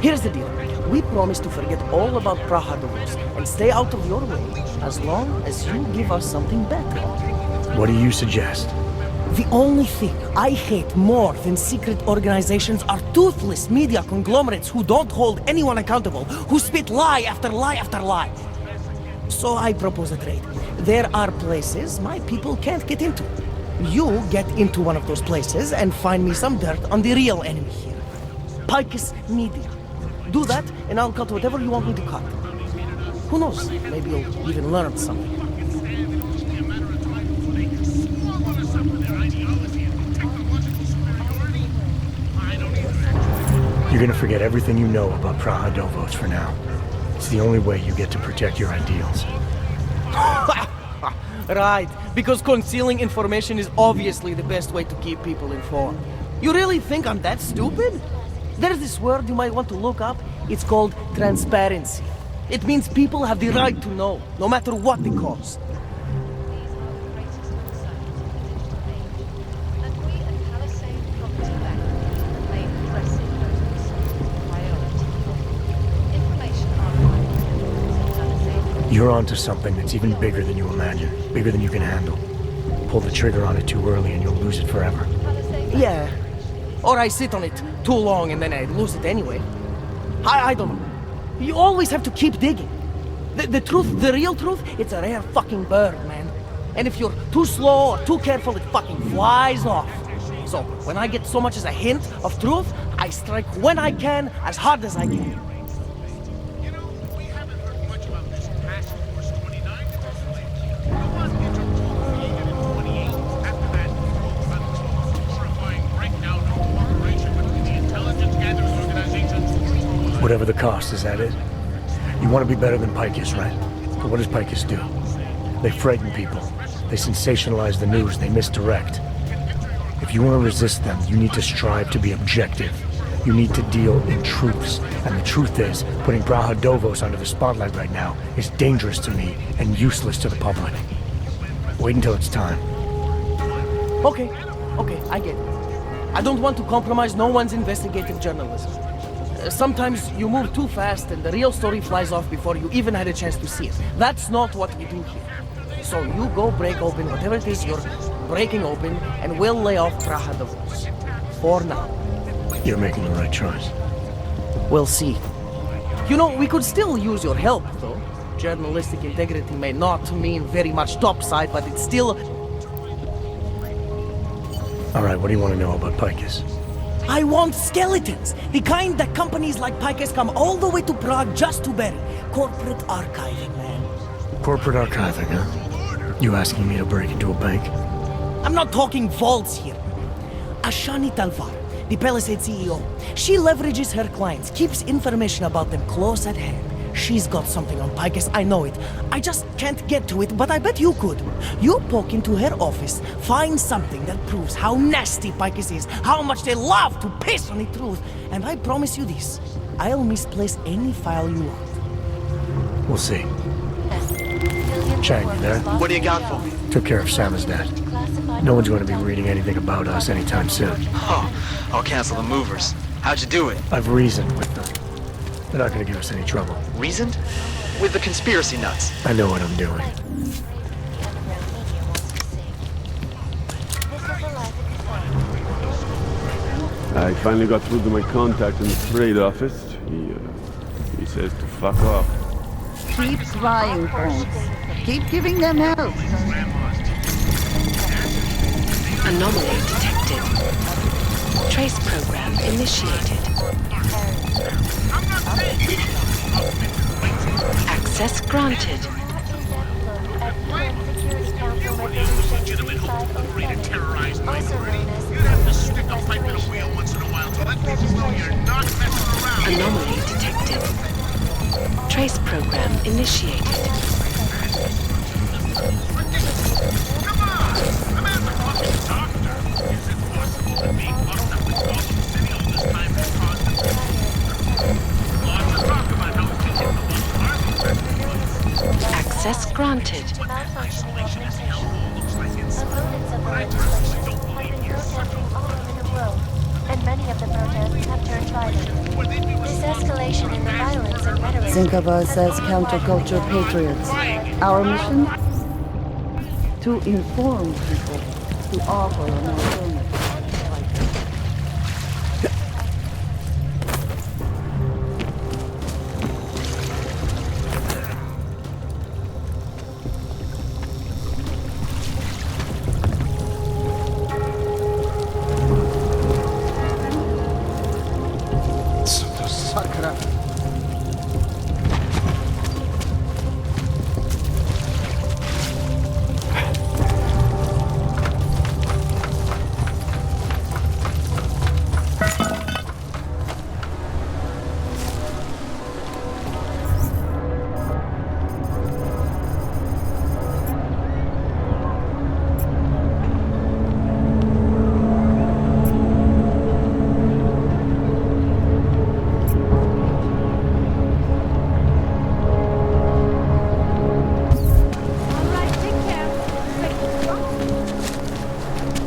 Here's the deal. We promise to forget all about Prahadovos and stay out of your way as long as you give us something better. What do you suggest? The only thing I hate more than secret organizations are toothless media conglomerates who don't hold anyone accountable, who spit lie after lie after lie. So I propose a trade. There are places my people can't get into. You get into one of those places and find me some dirt on the real enemy here. Picus Media. Do that, and I'll cut whatever you want me to cut. Who knows? Maybe you'll even learn something. You're gonna forget everything you know about Prahadovos for now. It's the only way you get to protect your ideals. Right, because concealing information is obviously the best way to keep people informed. You really think I'm that stupid? There's this word you might want to look up. It's called transparency. It means people have the right to know, no matter what the cost. You're onto something that's even bigger than you imagine, bigger than you can handle. Pull the trigger on it too early and you'll lose it forever. Yeah. Or I sit on it too long and then I lose it anyway. I don't know. You always have to keep digging. The truth, the real truth, it's a rare fucking bird, man. And if you're too slow or too careful, it fucking flies off. So, when I get so much as a hint of truth, I strike when I can, as hard as I can. Whatever the cost, is that it? You want to be better than Picus, right? But what does Picus do? They frighten people. They sensationalize the news. They misdirect. If you want to resist them, you need to strive to be objective. You need to deal in truths. And the truth is, putting Prahadovos under the spotlight right now is dangerous to me and useless to the public. Wait until it's time. Okay, I get it. I don't want to compromise no one's investigative journalism. Sometimes you move too fast and the real story flies off before you even had a chance to see it. That's not what we do here. So you go break open whatever it is you're breaking open and we'll lay off Prahadovos. For now. You're making the right choice. We'll see. You know, we could still use your help, though. Journalistic integrity may not mean very much topside, but it's still... Alright, what do you want to know about Picus? I want skeletons! The kind that companies like Picus come all the way to Prague just to bury. Corporate archiving, man. Corporate archiving, huh? You asking me to break into a bank? I'm not talking vaults here. Ashani Talvar, the Palisade CEO, she leverages her clients, keeps information about them close at hand. She's got something on Picus, I know it. I just can't get to it, but I bet you could. You poke into her office, find something that proves how nasty Picus is, how much they love to piss on the truth, and I promise you this, I'll misplace any file you want. We'll see. Chang, you there? What do you got for me? Took care of Sam's dad. No one's going to be reading anything about us anytime soon. Oh, I'll cancel the movers. How'd you do it? I've reasoned with them. They're not going to give us any trouble. Reasoned? With the conspiracy nuts. I know what I'm doing. I finally got through to my contact in the trade office. He says to fuck off. Keep trying, Holmes. Keep giving them help. Anomaly detected. Trace program initiated. Access granted. Legitimate hope for the free to terrorize minority. You'd have to stick a pipe in a wheel once in a while to let people know you're not messing around. Anomaly detected. Trace program initiated. Come on! I'm as a fucking doctor. Is it possible that being locked up in Gotham City all this time has caused it? Lots of talk about how it can hit the lost Harvey festival. Access granted. And many of the protests have turned violent. This escalation in the violence and rhetoric... Think of us as counterculture patriots. Our mission? To inform people, to offer an alternative.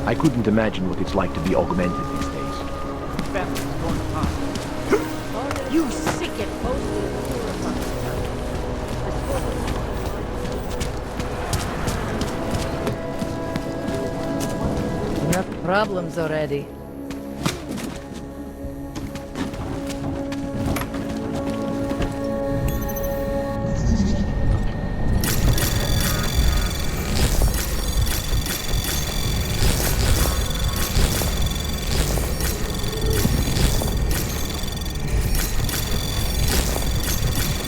I couldn't imagine what it's like to be augmented these days. You sick and Enough problems already.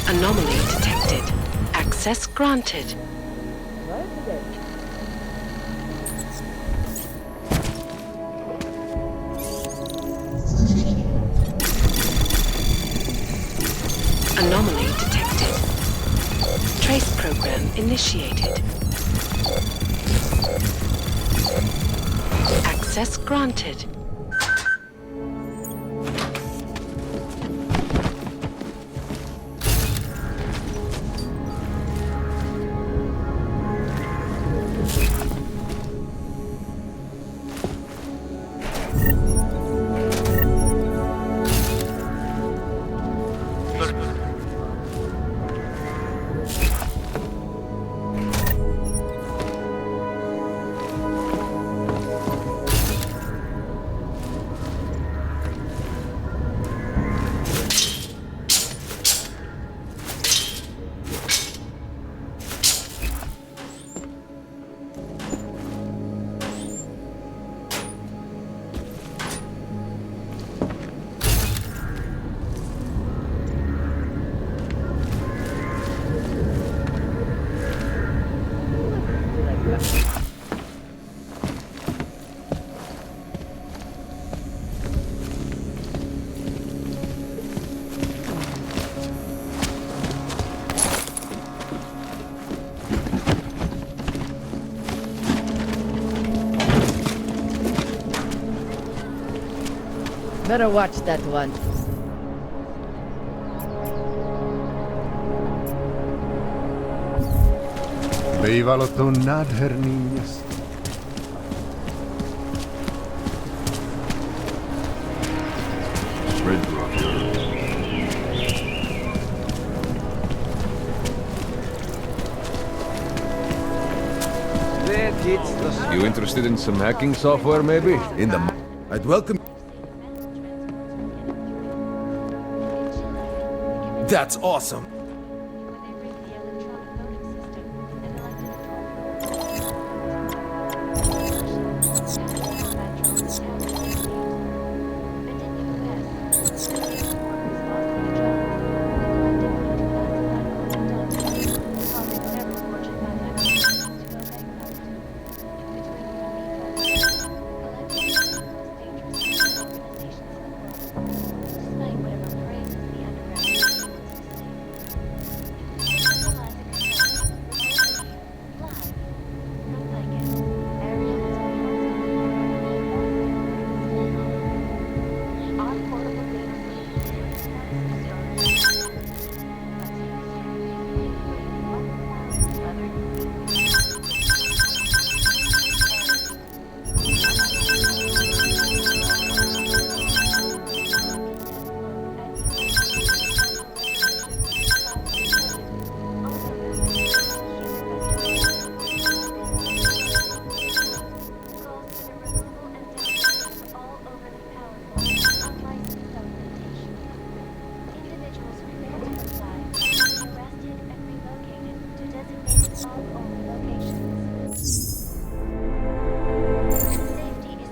Anomaly detected. Access granted. Anomaly detected. Trace program initiated. Access granted. Better watch that one. Leivalot on nádherný. Red Rocker. You interested in some hacking software, maybe? I'd welcome. That's awesome.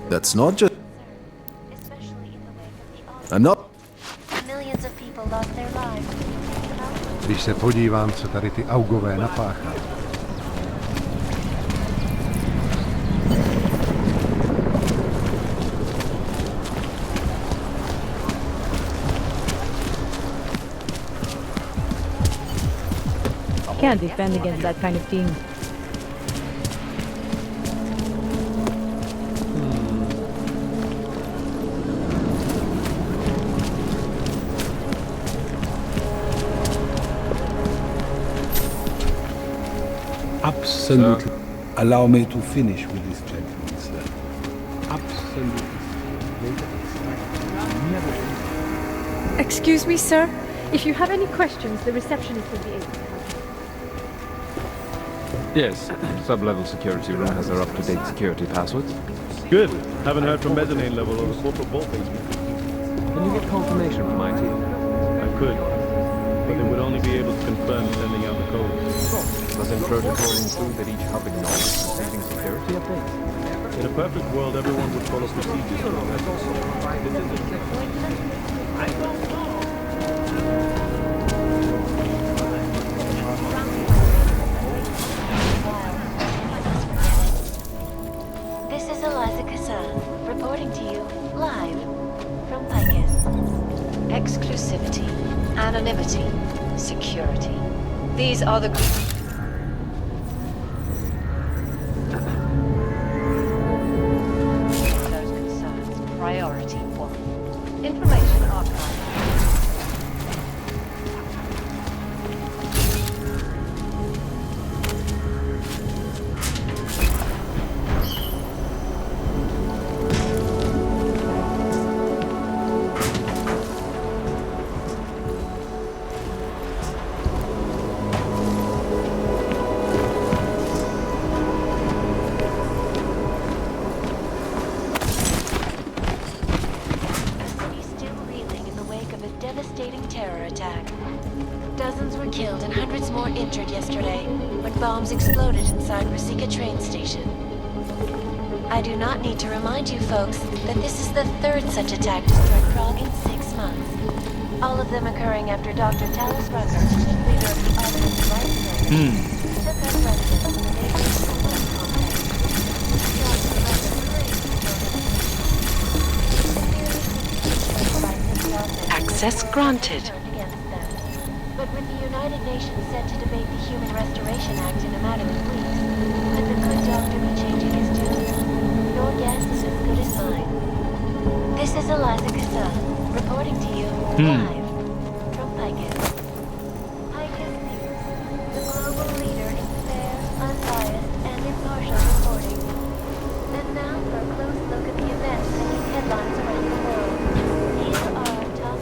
That's not just... I'm not... Millions of people lost their lives. Když se podívám, co tady ty augové napáchali. Can't defend against that kind of team. Absolutely. Allow me to finish with this gentleman, sir. Absolutely. Excuse me, sir. If you have any questions, the receptionist will be able to help you. Yes, sub-level security room has their up-to-date security passwords. Good. Haven't heard from mezzanine level or the corporal ballface. Can you get confirmation from my team? I could, but they would only be able to confirm sending out the code. Does in protocol include that each hub acknowledges receiving security updates? In a perfect world, everyone would follow procedures. I don't know. This is Eliza Kassan, reporting to you live from Picus. Exclusivity, anonymity, security. These are the... Those concerns, priority one. Information archive. Devastating terror attack. Dozens were killed and hundreds more injured yesterday when bombs exploded inside Rosika train station. I do not need to remind you folks that this is the third such attack to strike Prague in 6 months. All of them occurring after Dr. Talis Rucker, leader of the Ottoman Rights Movement, took up residence in the neighboring school complex. Access granted. But with the United Nations set to debate the Human Restoration Act in a matter of weeks, could the good doctor be changing his tune? Your guess is as good as mine. This is Eliza Kassan, reporting to you live from Picus. Picus News, the global leader in fair, unbiased, and impartial reporting. And now for a close look at the events making headlines around the world. Here are our top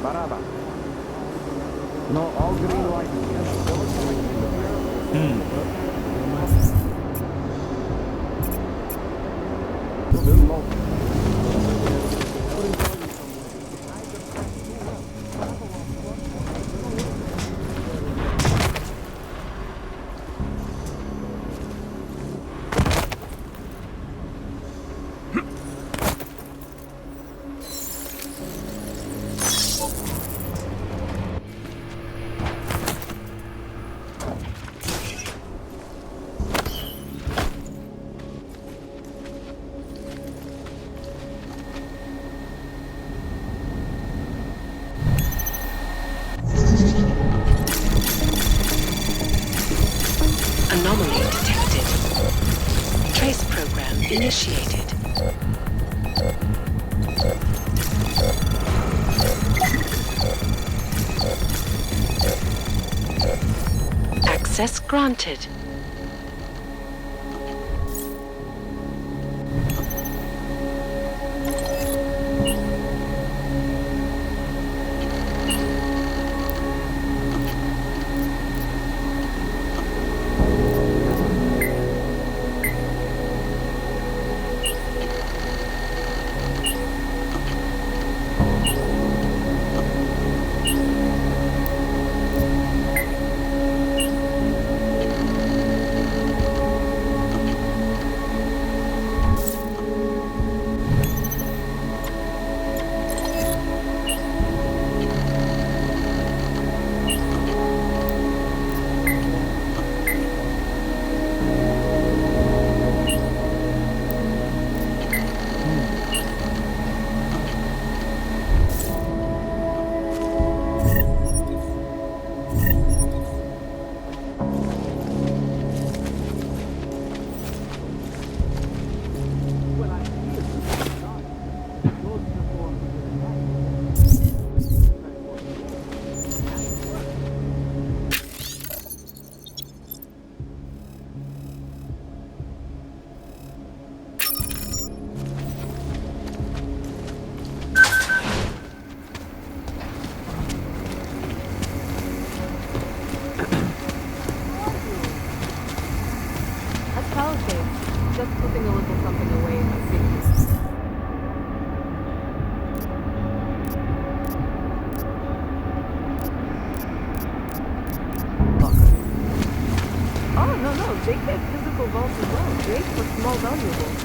Parada. No, all green lights. Anomaly detected. Trace program initiated. Access granted. Just putting a little something away in my fingers. Oh, no, they kept physical vaults as well. Great for small valuables.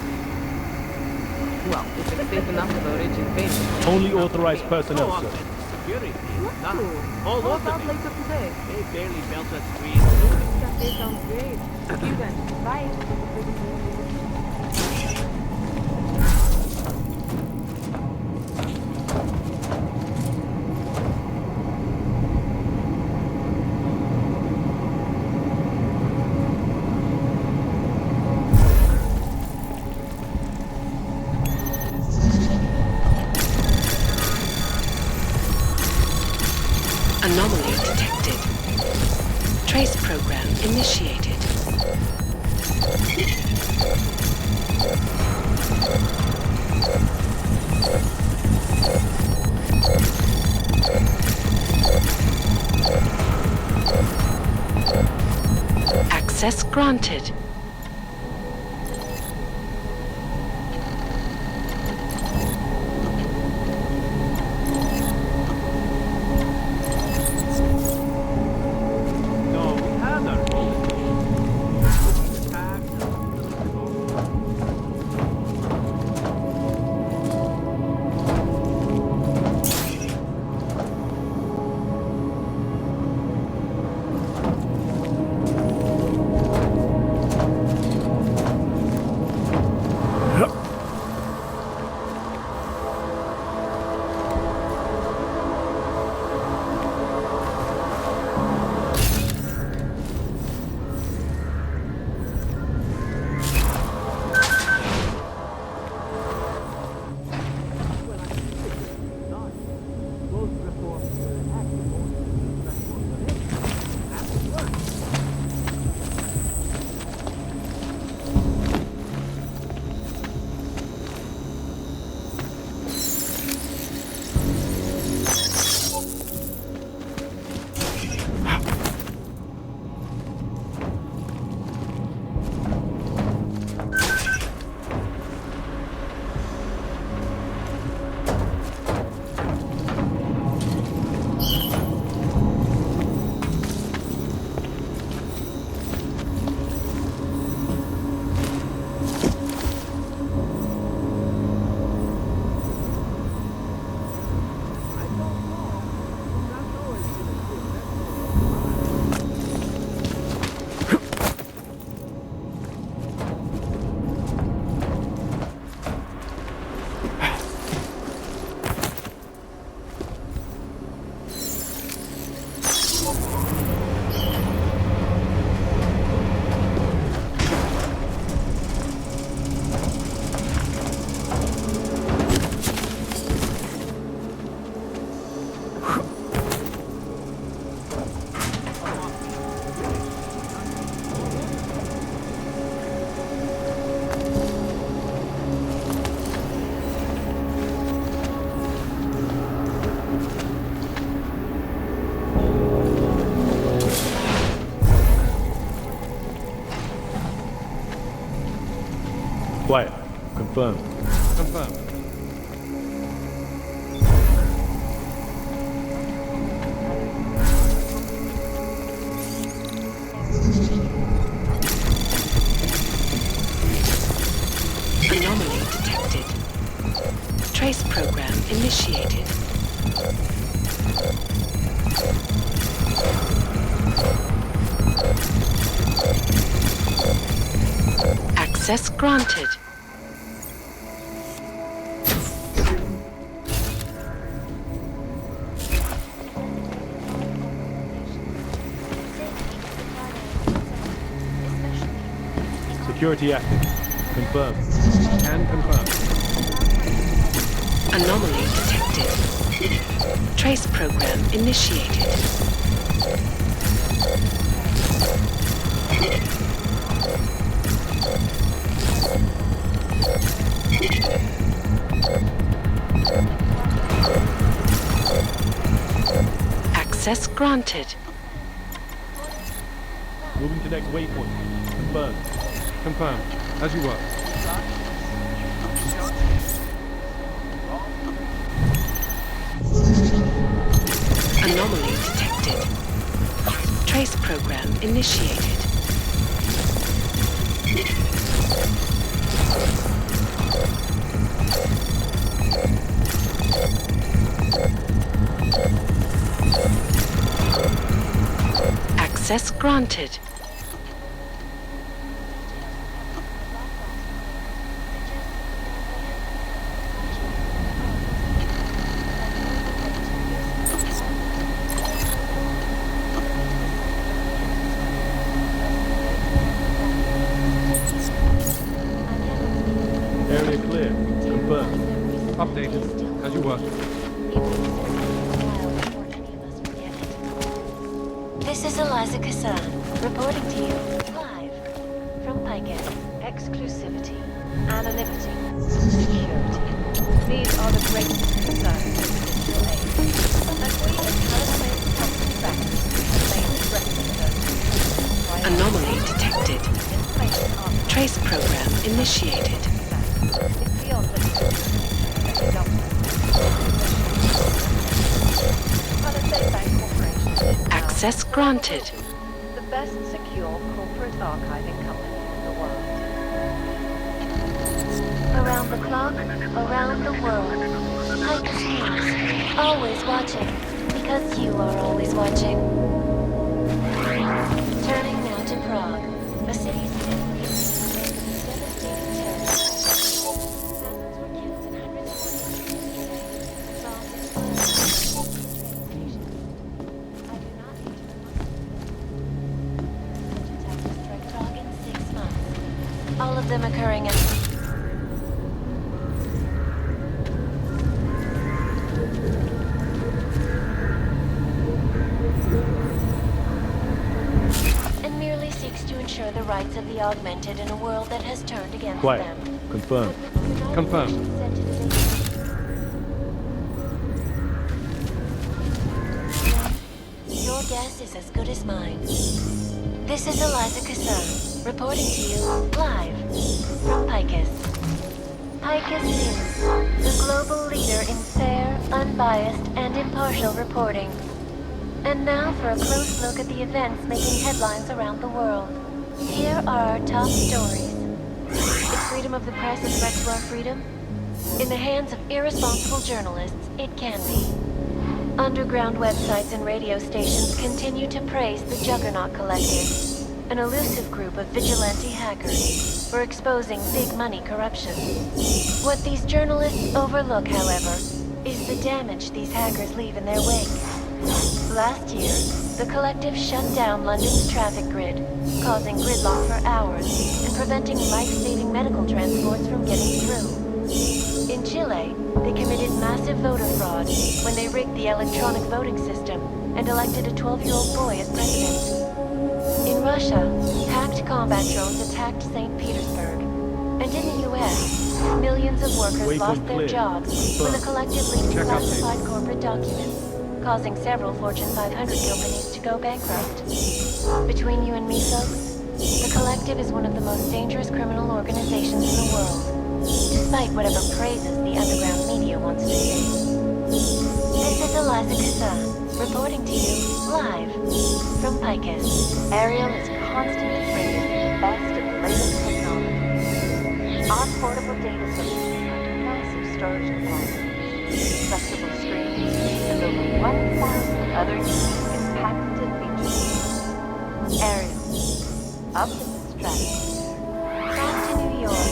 Well, if it's safe enough for the rich and famous. Only authorized personnel, sir. Security. What to? All How of about them. later today? They barely felt us free. This cafe sounds great. See you then. Bye. Anomaly detected. Trace program initiated. Access granted. Confirmed. Confirmed. Anomaly detected. Trace program initiated. Access granted. Security active. Confirmed. Can confirm. Anomaly detected. Trace program initiated. Access granted. Moving to next waypoint. Confirmed. Confirmed. As you were. Anomaly detected. Trace program initiated. Access granted. Area clear. Confirmed. Updated. As you were. This is Eliza Kassan, reporting to you live from Picus. Exclusivity, anonymity, security. These are the greatest concerns of digital age. And we as calibrated company factors remain threatened. Anomaly detected. Trace program initiated. It's beyond the Access granted. The best secure corporate archiving company in the world. Around the clock, around the world. Picus News, always watching, because you are always watching. Turning now to Prague, a city all of them occurring at and merely seeks to ensure the rights of the augmented in a world that has turned against Quiet. them. Confirmed. Confirmed. Your guess is as good as mine. This is Eliza Kassan, reporting to you live from Picus. Picus News, the global leader in fair, unbiased, and impartial reporting. And now for a close look at the events making headlines around the world. Here are our top stories. Is freedom of the press a threat to our freedom? In the hands of irresponsible journalists, it can be. Underground websites and radio stations continue to praise the Juggernaut Collective, an elusive group of vigilante hackers, for exposing big money corruption. What these journalists overlook, however, is the damage these hackers leave in their wake. Last year, the Collective shut down London's traffic grid, causing gridlock for hours and preventing life-saving medical transports from getting through. In Chile, they committed massive voter fraud when they rigged the electronic voting system and elected a 12-year-old boy as president. In Russia, hacked combat drones attacked St. Petersburg. And in the US, millions of workers lost their jobs when the Collective leaked classified corporate documents, causing several Fortune 500 companies to go bankrupt. Between you and me, folks, the Collective is one of the most dangerous criminal organizations in the world. despite whatever praises the underground media wants to say. This is Eliza Kazan, reporting to you live from Picus. Ariel is constantly bringing the best of the latest technology. Our portable data solutions have massive storage capacities, flexible screens, and over 1,000 other unique and patented features. Ariel, Optimus strategy. Back to New York,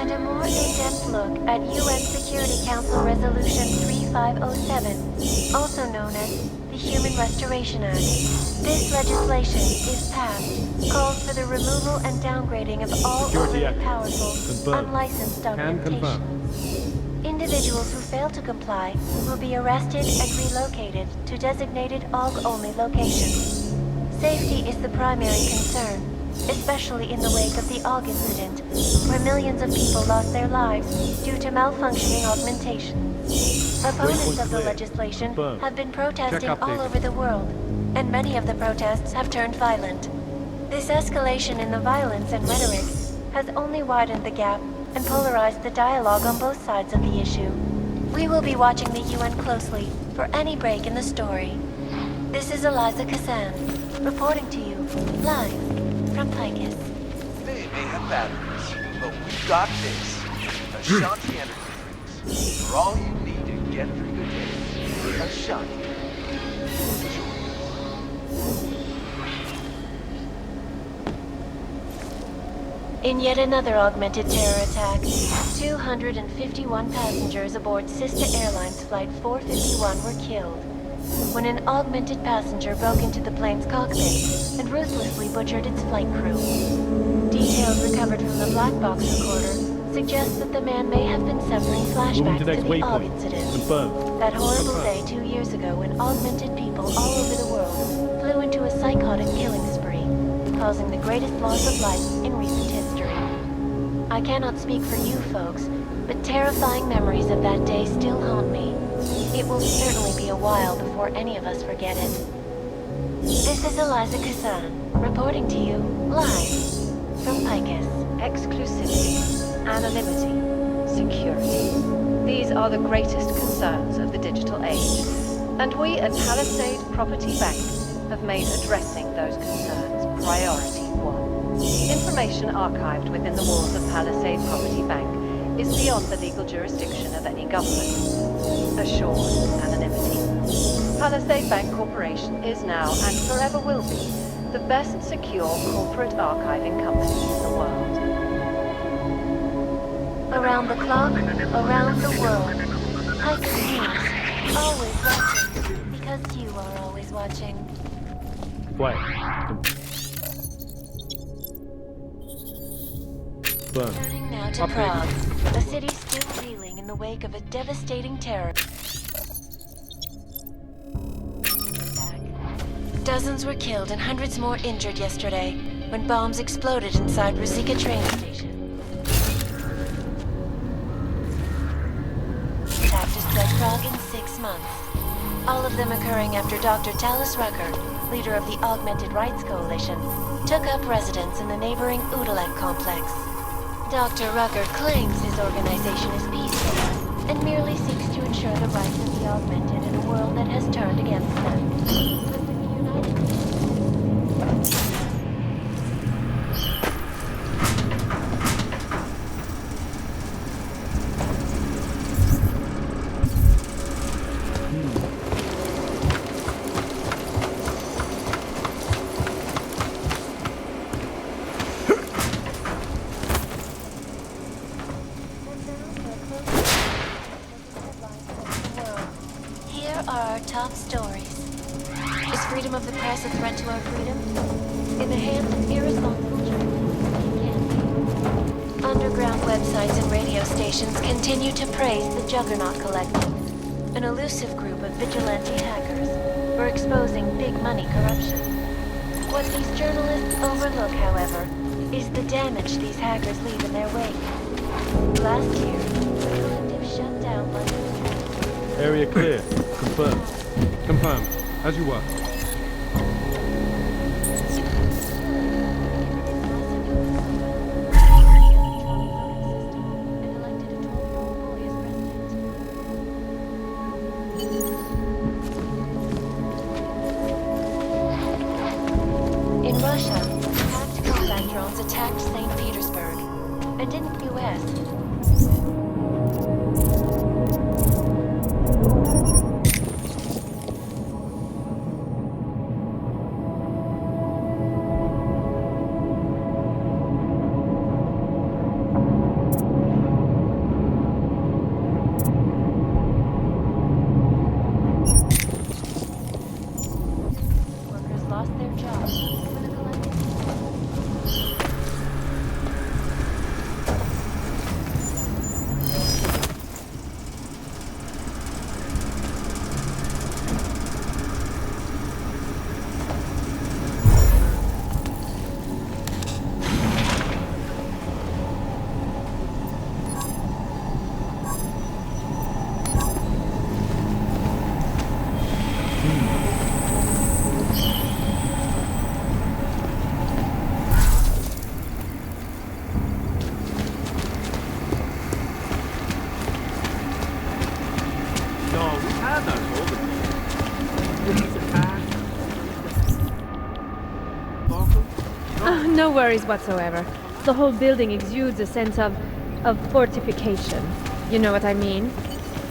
and a more in-depth look at UN Security Council Resolution 3507, also known as the Human Restoration Act. This legislation, if passed, calls for the removal and downgrading of all Security overly Act. powerful, Confirmed. unlicensed Can augmentation. confirm. Individuals who fail to comply will be arrested and relocated to designated AUG-only locations. Safety is the primary concern, especially in the wake of the AUG incident, where millions of people lost their lives due to malfunctioning augmentations. Opponents of the legislation Confirmed. have been protesting Check all updated. over the world, and many of the protests have turned violent. This escalation in the violence and rhetoric has only widened the gap and polarized the dialogue on both sides of the issue. We will be watching the UN closely for any break in the story. This is Eliza Kazan, reporting to you live from Picus. They may have batteries, but we've got this. Ashanti Energy for all you need to get through your day. Ashanti. In yet another augmented terror attack, 251 passengers aboard Sister Airlines Flight 451 were killed when an augmented passenger broke into the plane's cockpit and ruthlessly butchered its flight crew. Details recovered from the black box recorder suggest that the man may have been suffering flashbacks to the AUG incident. Confirmed. That horrible day 2 years ago when augmented people all over the world flew into a psychotic killing spree, causing the greatest loss of life in recent history. I cannot speak for you folks, but terrifying memories of that day still haunt me. It will certainly be a while before any of us forget it. This is Eliza Kazan, reporting to you live from Picus. Exclusivity, anonymity, security. These are the greatest concerns of the digital age, and we at Palisade Property Bank have made addressing those concerns priority one. Information archived within the walls of Palisade Property Bank is beyond the legal jurisdiction of any government. Assured anonymity. Palisade Bank Corporation is now and forever will be the best secure corporate archiving company in the world. Around the clock, around the world. Picus News, always watching, because you are always watching. Play. Confirmed. Turning now to Updated. Prague, a city still reeling in the wake of a devastating terror. Dozens were killed and hundreds more injured yesterday when bombs exploded inside Ruzicka train station. Attack to spread Prague in 6 months. All of them occurring after Dr. Talis Rucker, leader of the Augmented Rights Coalition, took up residence in the neighboring Udalek complex. Dr. Rucker claims his organization is peaceful and merely seeks to ensure the rights of the augmented in a world that has turned against them. Top stories. Is freedom of the press a threat to our freedom? In the hands of irresponsible journalists, underground websites and radio stations continue to praise the Juggernaut Collective, an elusive group of vigilante hackers for exposing big money corruption. What these journalists overlook, however, is the damage these hackers leave in their wake. Last year, the collective shut down London's traffic. Area clear. Confirmed. Confirmed. As you were. And in the US, workers lost their jobs when the collective No, we had those all the No worries whatsoever. The whole building exudes a sense of fortification. You know what I mean?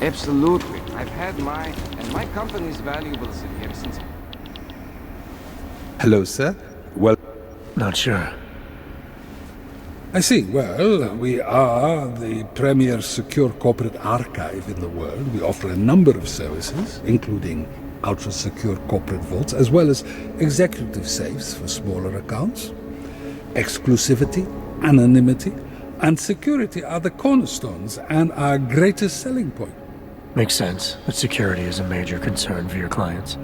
Absolutely. I've had my company's valuables in here since... Hello, sir. Well, Not sure. I see. Well, we are the premier secure corporate archive in the world. We offer a number of services, including ultra-secure corporate vaults, as well as executive safes for smaller accounts. Exclusivity, anonymity, and security are the cornerstones and our greatest selling point. Makes sense that security is a major concern for your clients.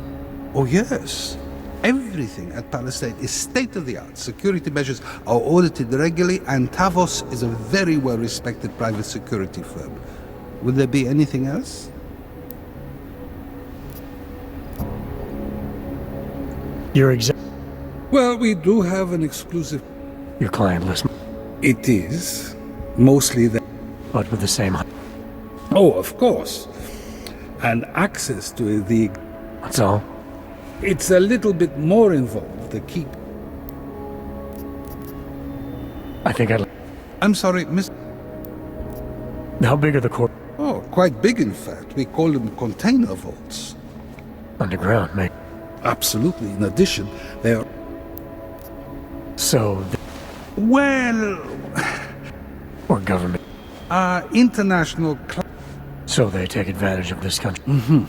Oh, yes. Everything at Palisade is state-of-the-art. Security measures are audited regularly, and Tavos is a very well-respected private security firm. Will there be anything else? Well, we do have an exclusive... Your client list. It is. Mostly the... But with the same... Oh, of course. And access to the... That's all? It's a little bit more involved. The keep... I think I'd... I'm sorry, Miss... How big are the corp... Oh, quite big, in fact. We call them container vaults. Underground, mate. Absolutely. In addition, they are... So... Well... Or government. International... So they take advantage of this country. Mm-hmm.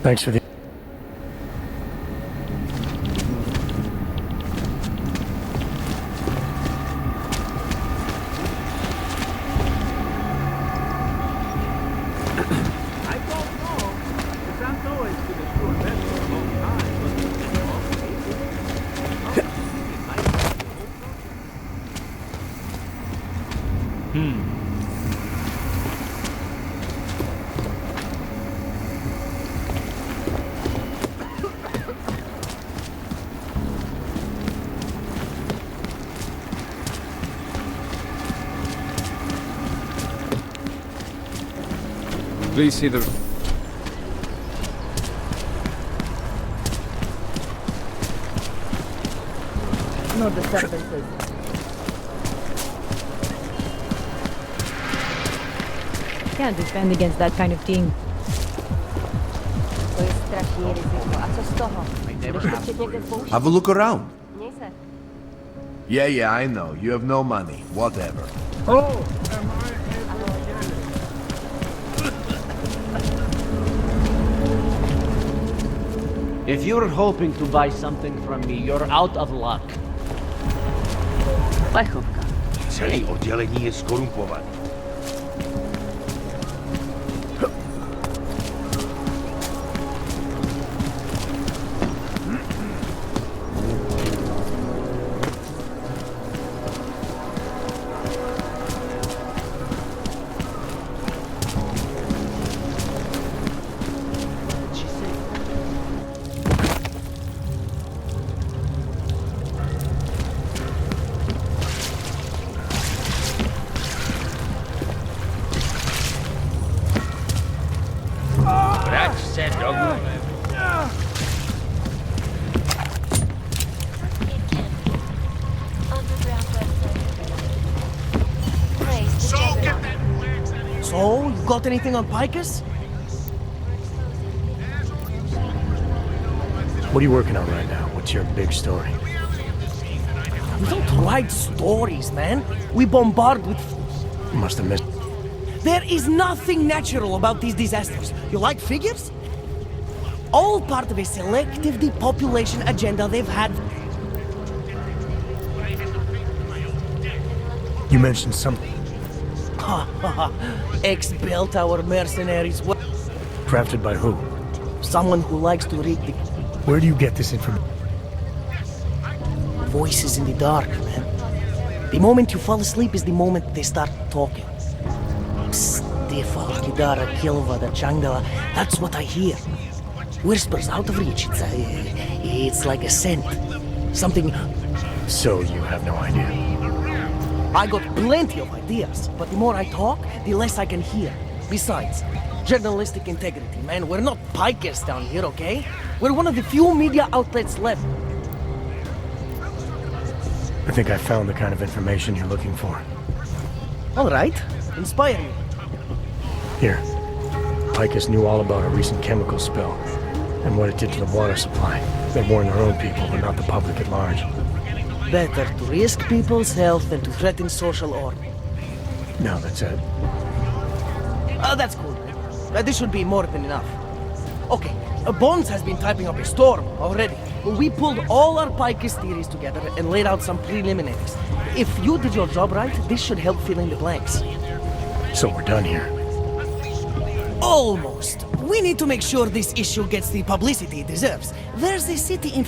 Thanks for the... I don't know. The Santo has been a sure bet for a long time, Please see the... No disturbances. Can't defend against that kind of thing. Have a look around. Yeah, I know. You have no money. Whatever. Oh, If you're hoping to buy something from me, you're out of luck. Plechovka. Celé oddělení je skorumpované. got anything on Picus? What are you working on right now? What's your big story? We don't write stories, man. We bombard with... Must have missed... There is nothing natural about these disasters. You like figures? All part of a selective depopulation agenda they've had. You mentioned something. Ex-built our mercenaries. Drafted by who? Someone who likes to read the... Where do you get this information? Voices in the dark, man. The moment you fall asleep is the moment they start talking. Stifa, Kidara, Kilva, the Changdala. That's what I hear. Whispers out of reach. It's like a scent. Something... So you have no idea? I got plenty of ideas, but the more I talk, the less I can hear. Besides, journalistic integrity, man. We're not pikers down here, okay? We're one of the few media outlets left. I think I found the kind of information you're looking for. All right. Inspire me. Here. Picus knew all about a recent chemical spill and what it did to the water supply. They warned their own people, but not the public at large. Better to risk people's health than to threaten social order. No, that's it. That's good. This should be more than enough. Okay, Bones has been typing up a storm already. We pulled all our Picus theories together and laid out some preliminaries. If you did your job right, this should help fill in the blanks. So we're done here. Almost. We need to make sure this issue gets the publicity it deserves. There's a city in...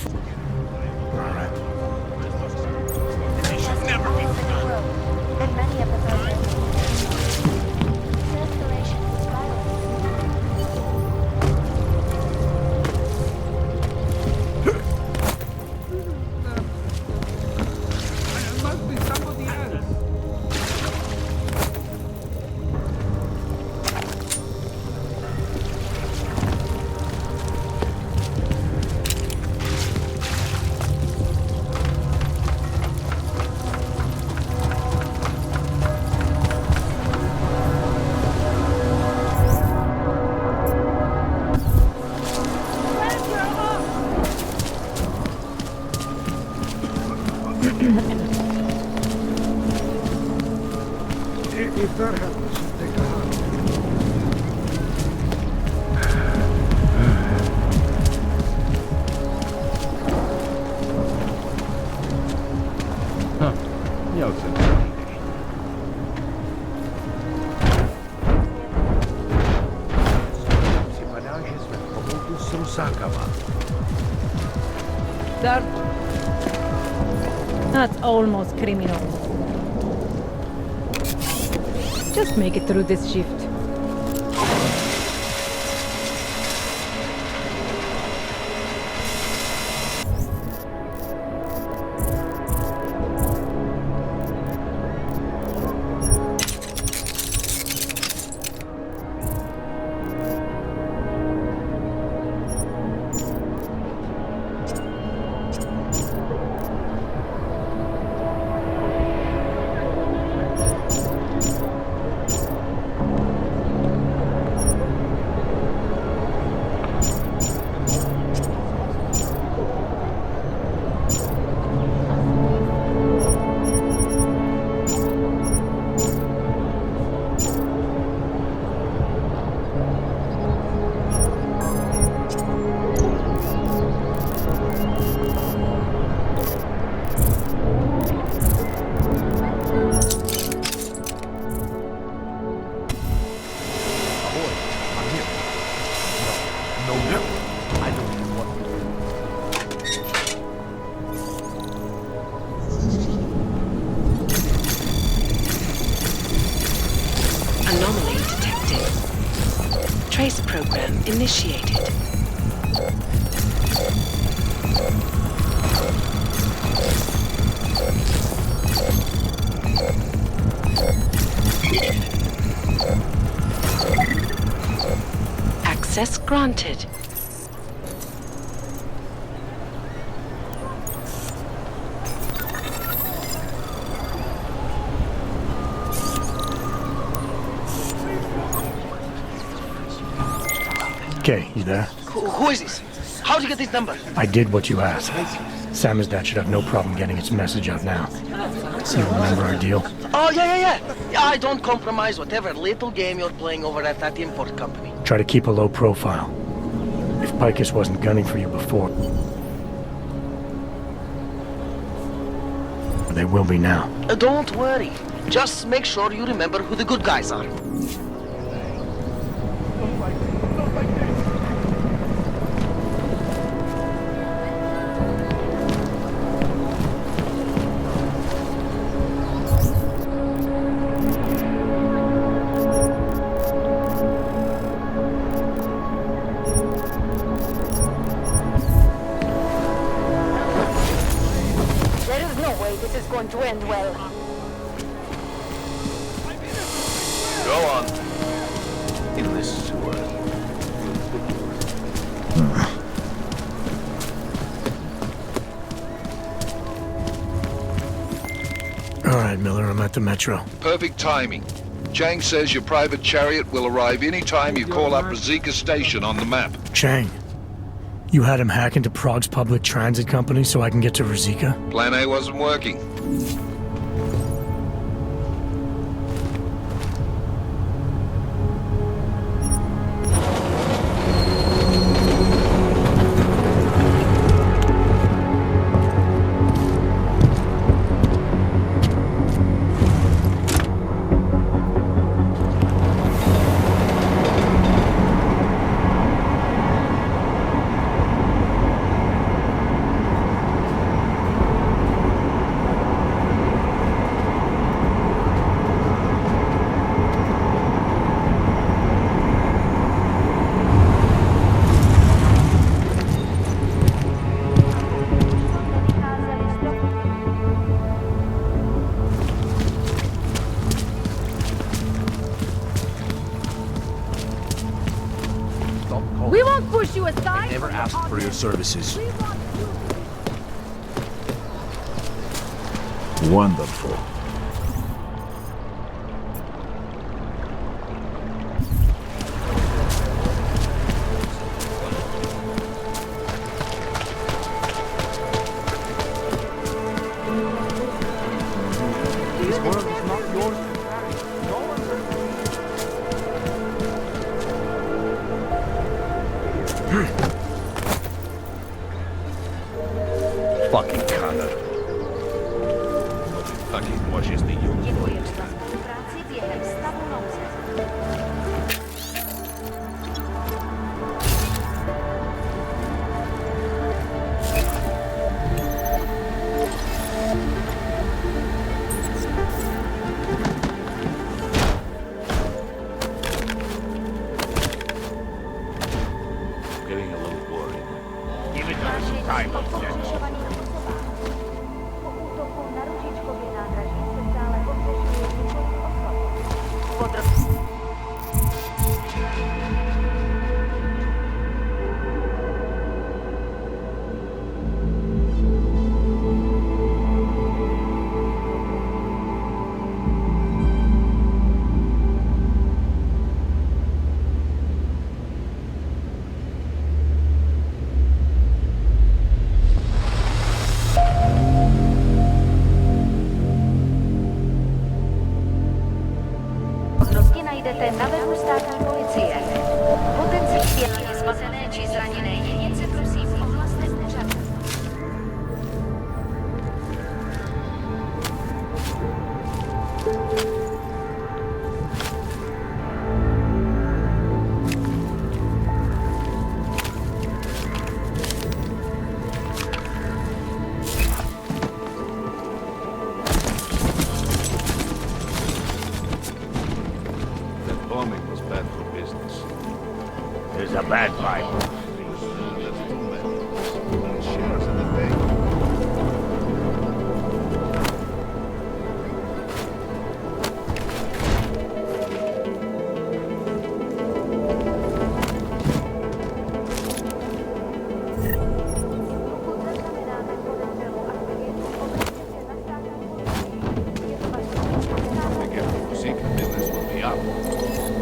That's almost criminal. Just make it through this shift. Anomaly detected. Trace program initiated. Access granted. Kay, you there? Who is this? How'd you get this number? I did what you asked. Samizdat should have no problem getting its message out now. You remember our deal? Oh, yeah. I don't compromise whatever little game you're playing over at that import company. Try to keep a low profile. If Picus wasn't gunning for you before, they will be now. Don't worry. Just make sure you remember who the good guys are. To end well. Go on. In this sewer. All right, Miller, I'm at the Metro. Perfect timing. Chang says your private chariot will arrive any time you call up Rizika Station on the map. Chang, you had him hack into Prague's public transit company so I can get to Rizika? Plan A wasn't working. We won't push you aside. Never asked for your services. Wonderful. This world is not yours to carry. No one Fucking Connor. Nobody fucking washes the union. Dziękuję ci za współpracę biehem stawu nocy. Getting a little boring. Give it some time. Podrobky najdete na webu státní policie. Potenciálně zmatené či zraněné jedince prosím ohlaste úřadu. That bombing was bad for business. There's a bad vibe. That's two men. Shares in the bank. Secret business will be up.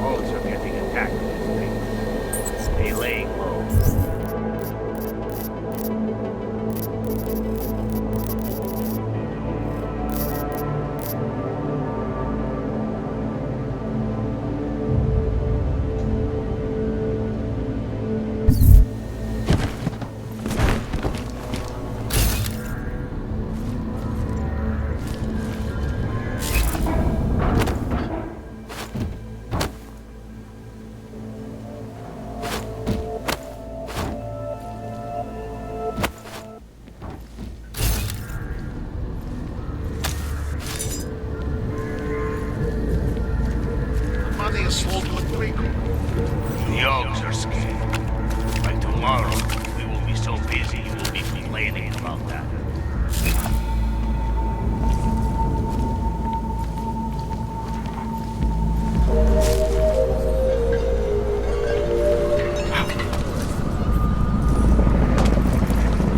All are getting attacked with this thing. They laying low. Money is sold to a treacle. The Yogs are scared. By tomorrow, we will be so busy you will be complaining about that.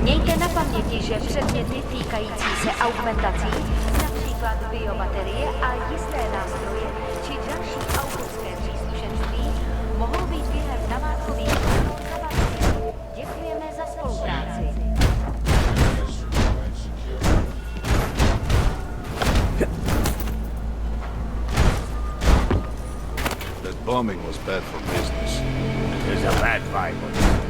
Mějte na paměti, že předměty týkající se augmentací, například biobaterie a jisté nástroje, či další autorské příslušenství, mohou být během namátkových kontrol zabaveny. Děkujeme za spolupráci. That bombing was bad for business. There's a bad vibe on the streets.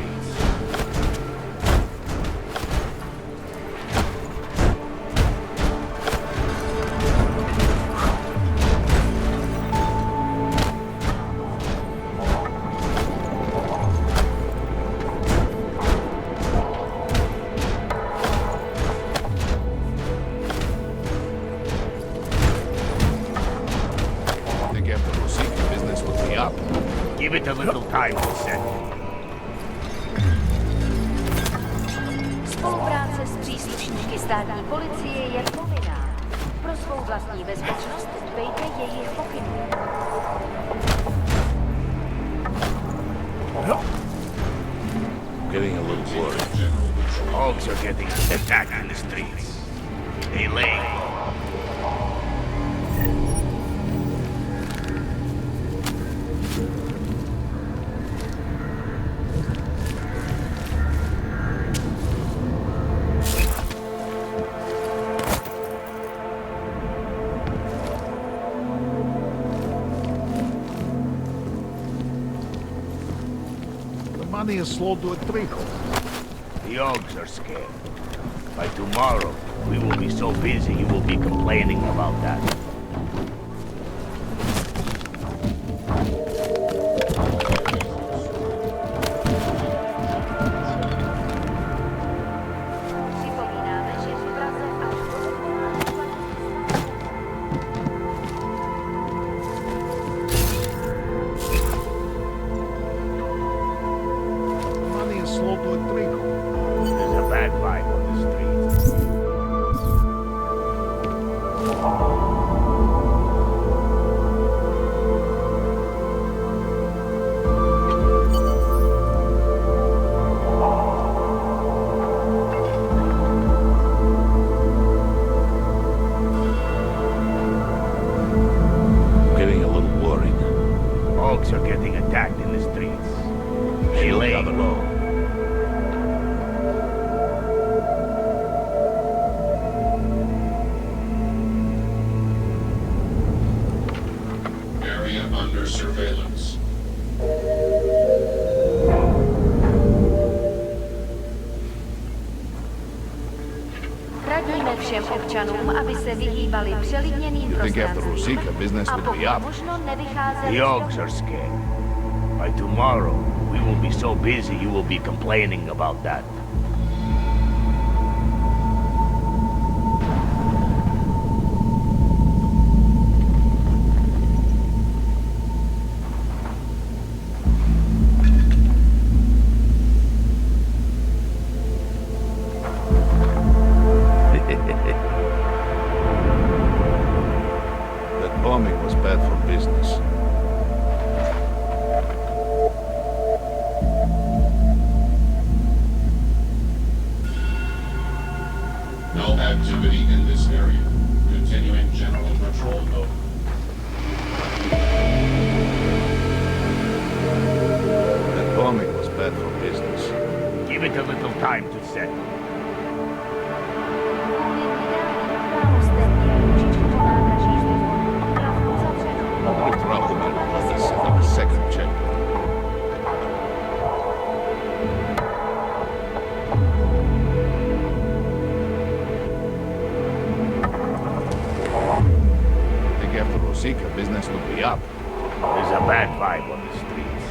Give it a little time to settle. Spolupráce s příslušníky státní policie je povinná. Pro svou vlastní bezpečnost dbejte jejich pokynů. Getting a little worried. Hogs are getting attacked in the streets. They lay low. Money is sold to a treacle. The Yogs are scared. By tomorrow, we will be so busy you will be complaining about that. There's a bad vibe on the street. Getting a little worried. Hogs are getting attacked in the streets. They lay low. Under surveillance. Radíme všem občanům, aby se vyhýbali přelidněným prostorům a pokud možno nevycházeli. The Yogs are scared. By tomorrow, we will be so busy you will be complaining about that. That bombing was bad for business. it a little time to settle. We'll throw them out this on a second check. I think after Rosica, business will be up. There's a bad vibe on the streets.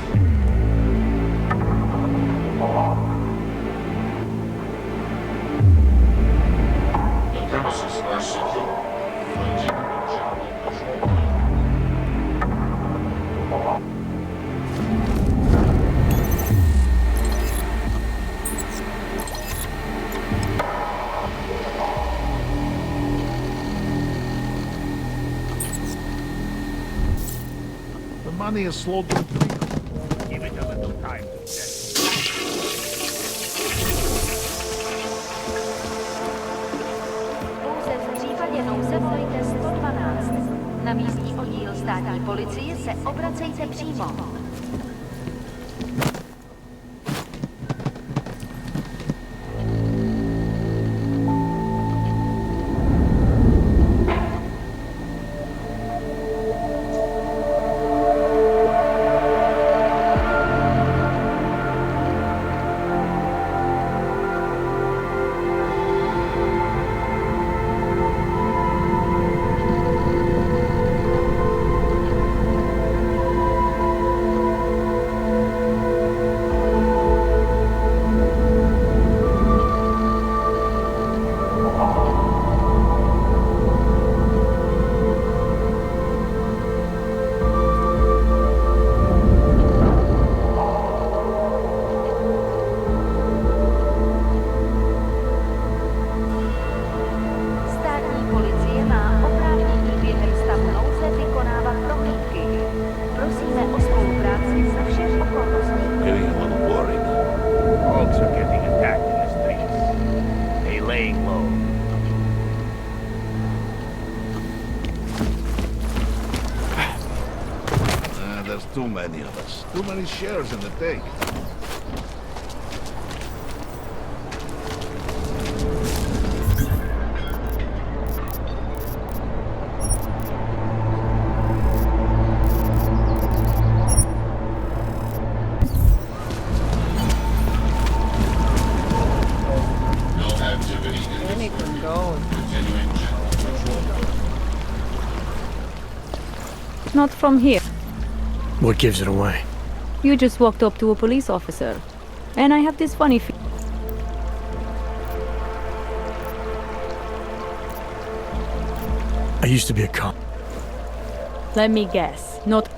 The premises are secure. The money is slowed to trickle. Give it a little time to settle. Pouze v případě nouze volejte 112. Na místní oddíl státní policie se obracejte přímo. There's too many of us. Too many shares in the take. Anything goes. Not from here. What gives it away? You just walked up to a police officer. And I have this funny feeling. I used to be a cop. Let me guess. Not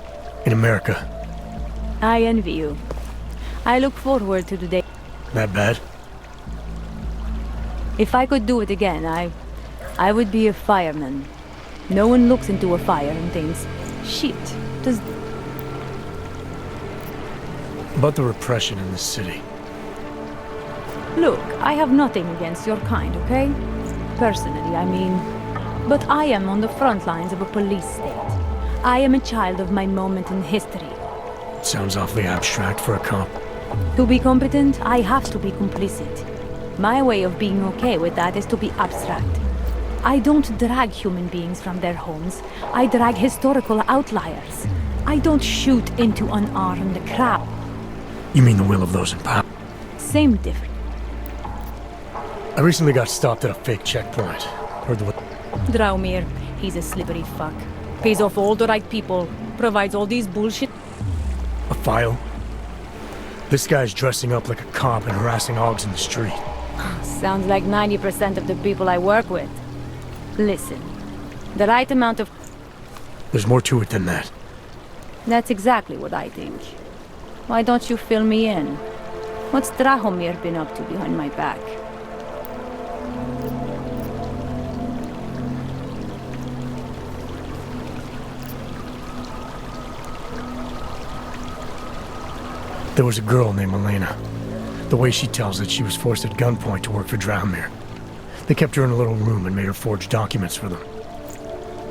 In America. I envy you. I look forward to the day. That bad? If I could do it again, I would be a fireman. No one looks into a fire and thinks, shit, does... About the repression in this city. Look, I have nothing against your kind, okay? Personally, I mean. But I am on the front lines of a police state. I am a child of my moment in history. Sounds awfully abstract for a cop. To be competent, I have to be complicit. My way of being okay with that is to be abstract. I don't drag human beings from their homes. I drag historical outliers. I don't shoot into unarmed crowd. You mean the will of those in power? Same difference. I recently got stopped at a fake checkpoint. Heard what? Draumir, he's a slippery fuck. Pays off all the right people. Provides all these bullshit. A file? This guy's dressing up like a cop and harassing hogs in the street. Sounds like 90% of the people I work with. Listen, the right amount of... There's more to it than that. That's exactly what I think. Why don't you fill me in? What's Drahomir been up to behind my back? There was a girl named Elena. The way she tells it, she was forced at gunpoint to work for Drahomir. They kept her in a little room and made her forge documents for them.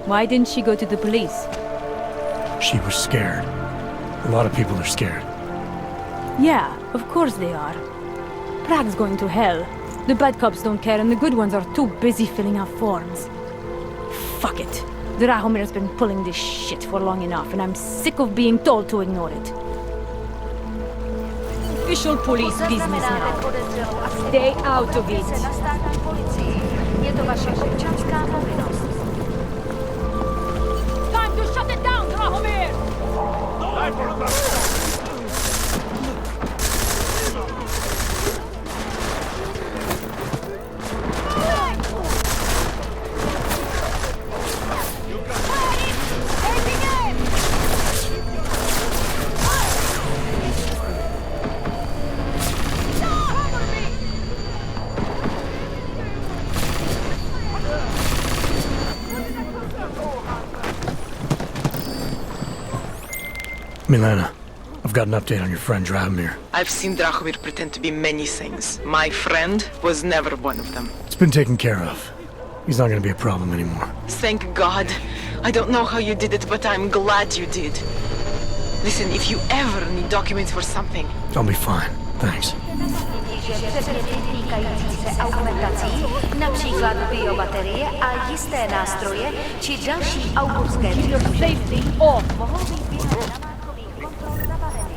Why didn't she go to the police? She was scared. A lot of people are scared. Yeah, of course they are. Prague's going to hell. The bad cops don't care, and the good ones are too busy filling out forms. Fuck it. Drahomir's been pulling this shit for long enough, and I'm sick of being told to ignore it. Official police business now. Stay out of it. Time to shut it down, Drahomir! Milena, I've got an update on your friend Drahomir. I've seen Drahomir pretend to be many things. My friend was never one of them. It's been taken care of. He's not gonna be a problem anymore. Thank God. I don't know how you did it, but I'm glad you did. Listen, if you ever need documents for something... I'll be fine. Thanks. Například biobaterie a jisté nástroje, či další autorské výrobky. Safety off! Mohou být během namátkových kontrol zabaveny.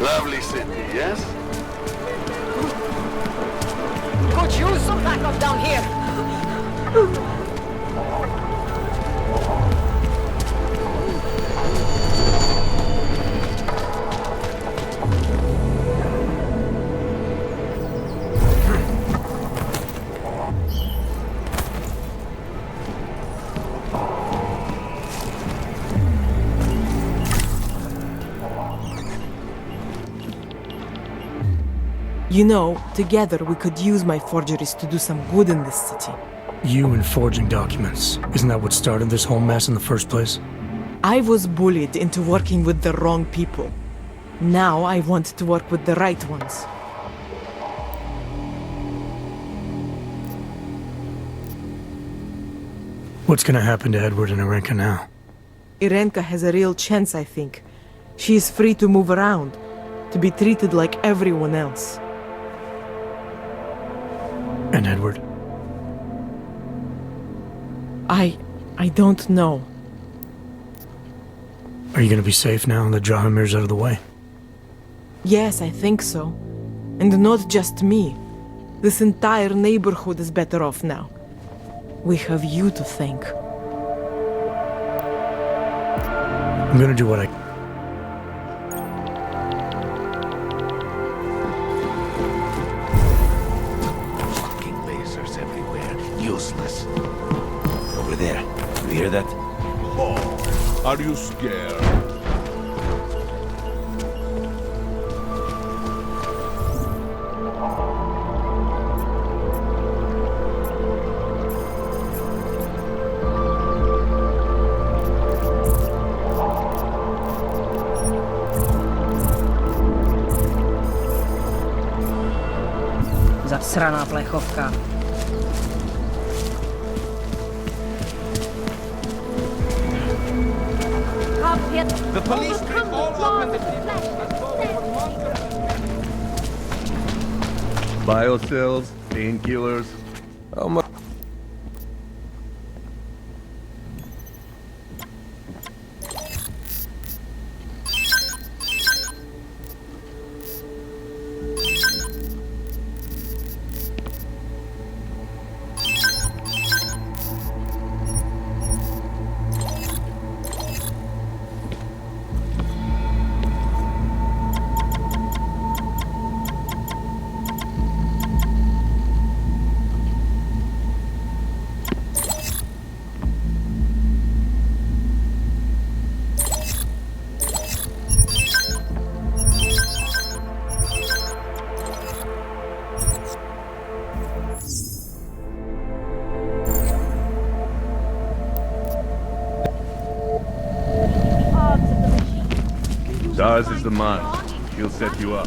Lovely city, yes? Could use some backup down here. You know, together we could use my forgeries to do some good in this city. You and forging documents. Isn't that what started this whole mess in the first place? I was bullied into working with the wrong people. Now I want to work with the right ones. What's gonna happen to Edward and Irenka now? Irenka has a real chance, I think. She is free to move around, to be treated like everyone else. And Edward? I don't know. Are you gonna be safe now that Drahomir's out of the way? Yes, I think so. And not just me. This entire neighborhood is better off now. We have you to thank. I'm gonna do what I... Fucking lasers everywhere. Useless. Over there. You hear that? Oh, are you scared? Zasraná plechovka. The police take all up in the Biocells, painkillers. How much? Raz is the man. He'll set you up.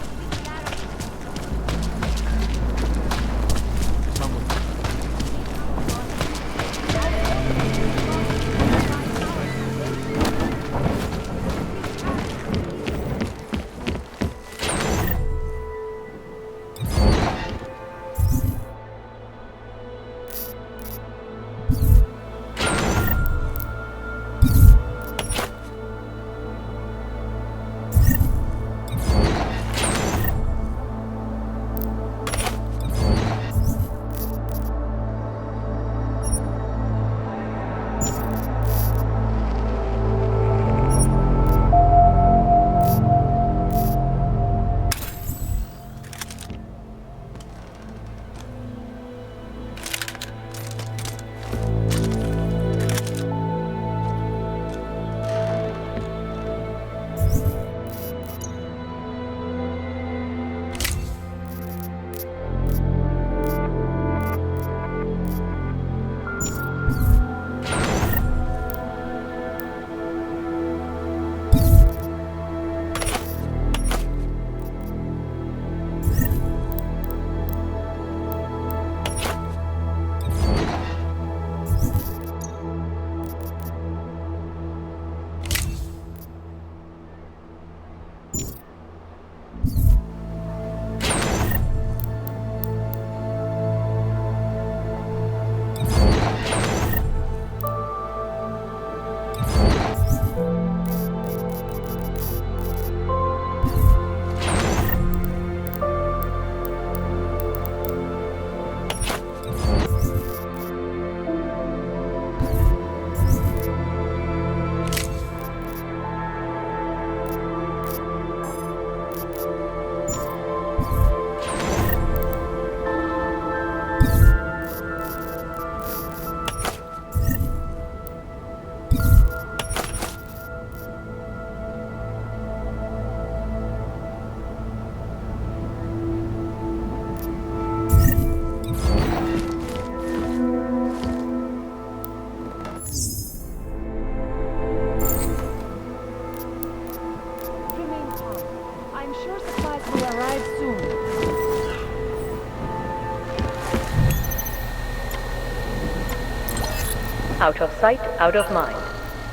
Out of sight, out of mind.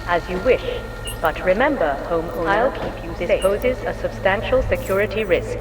As you wish. But remember, homeowner, I'll keep you safe. This poses a substantial security risk.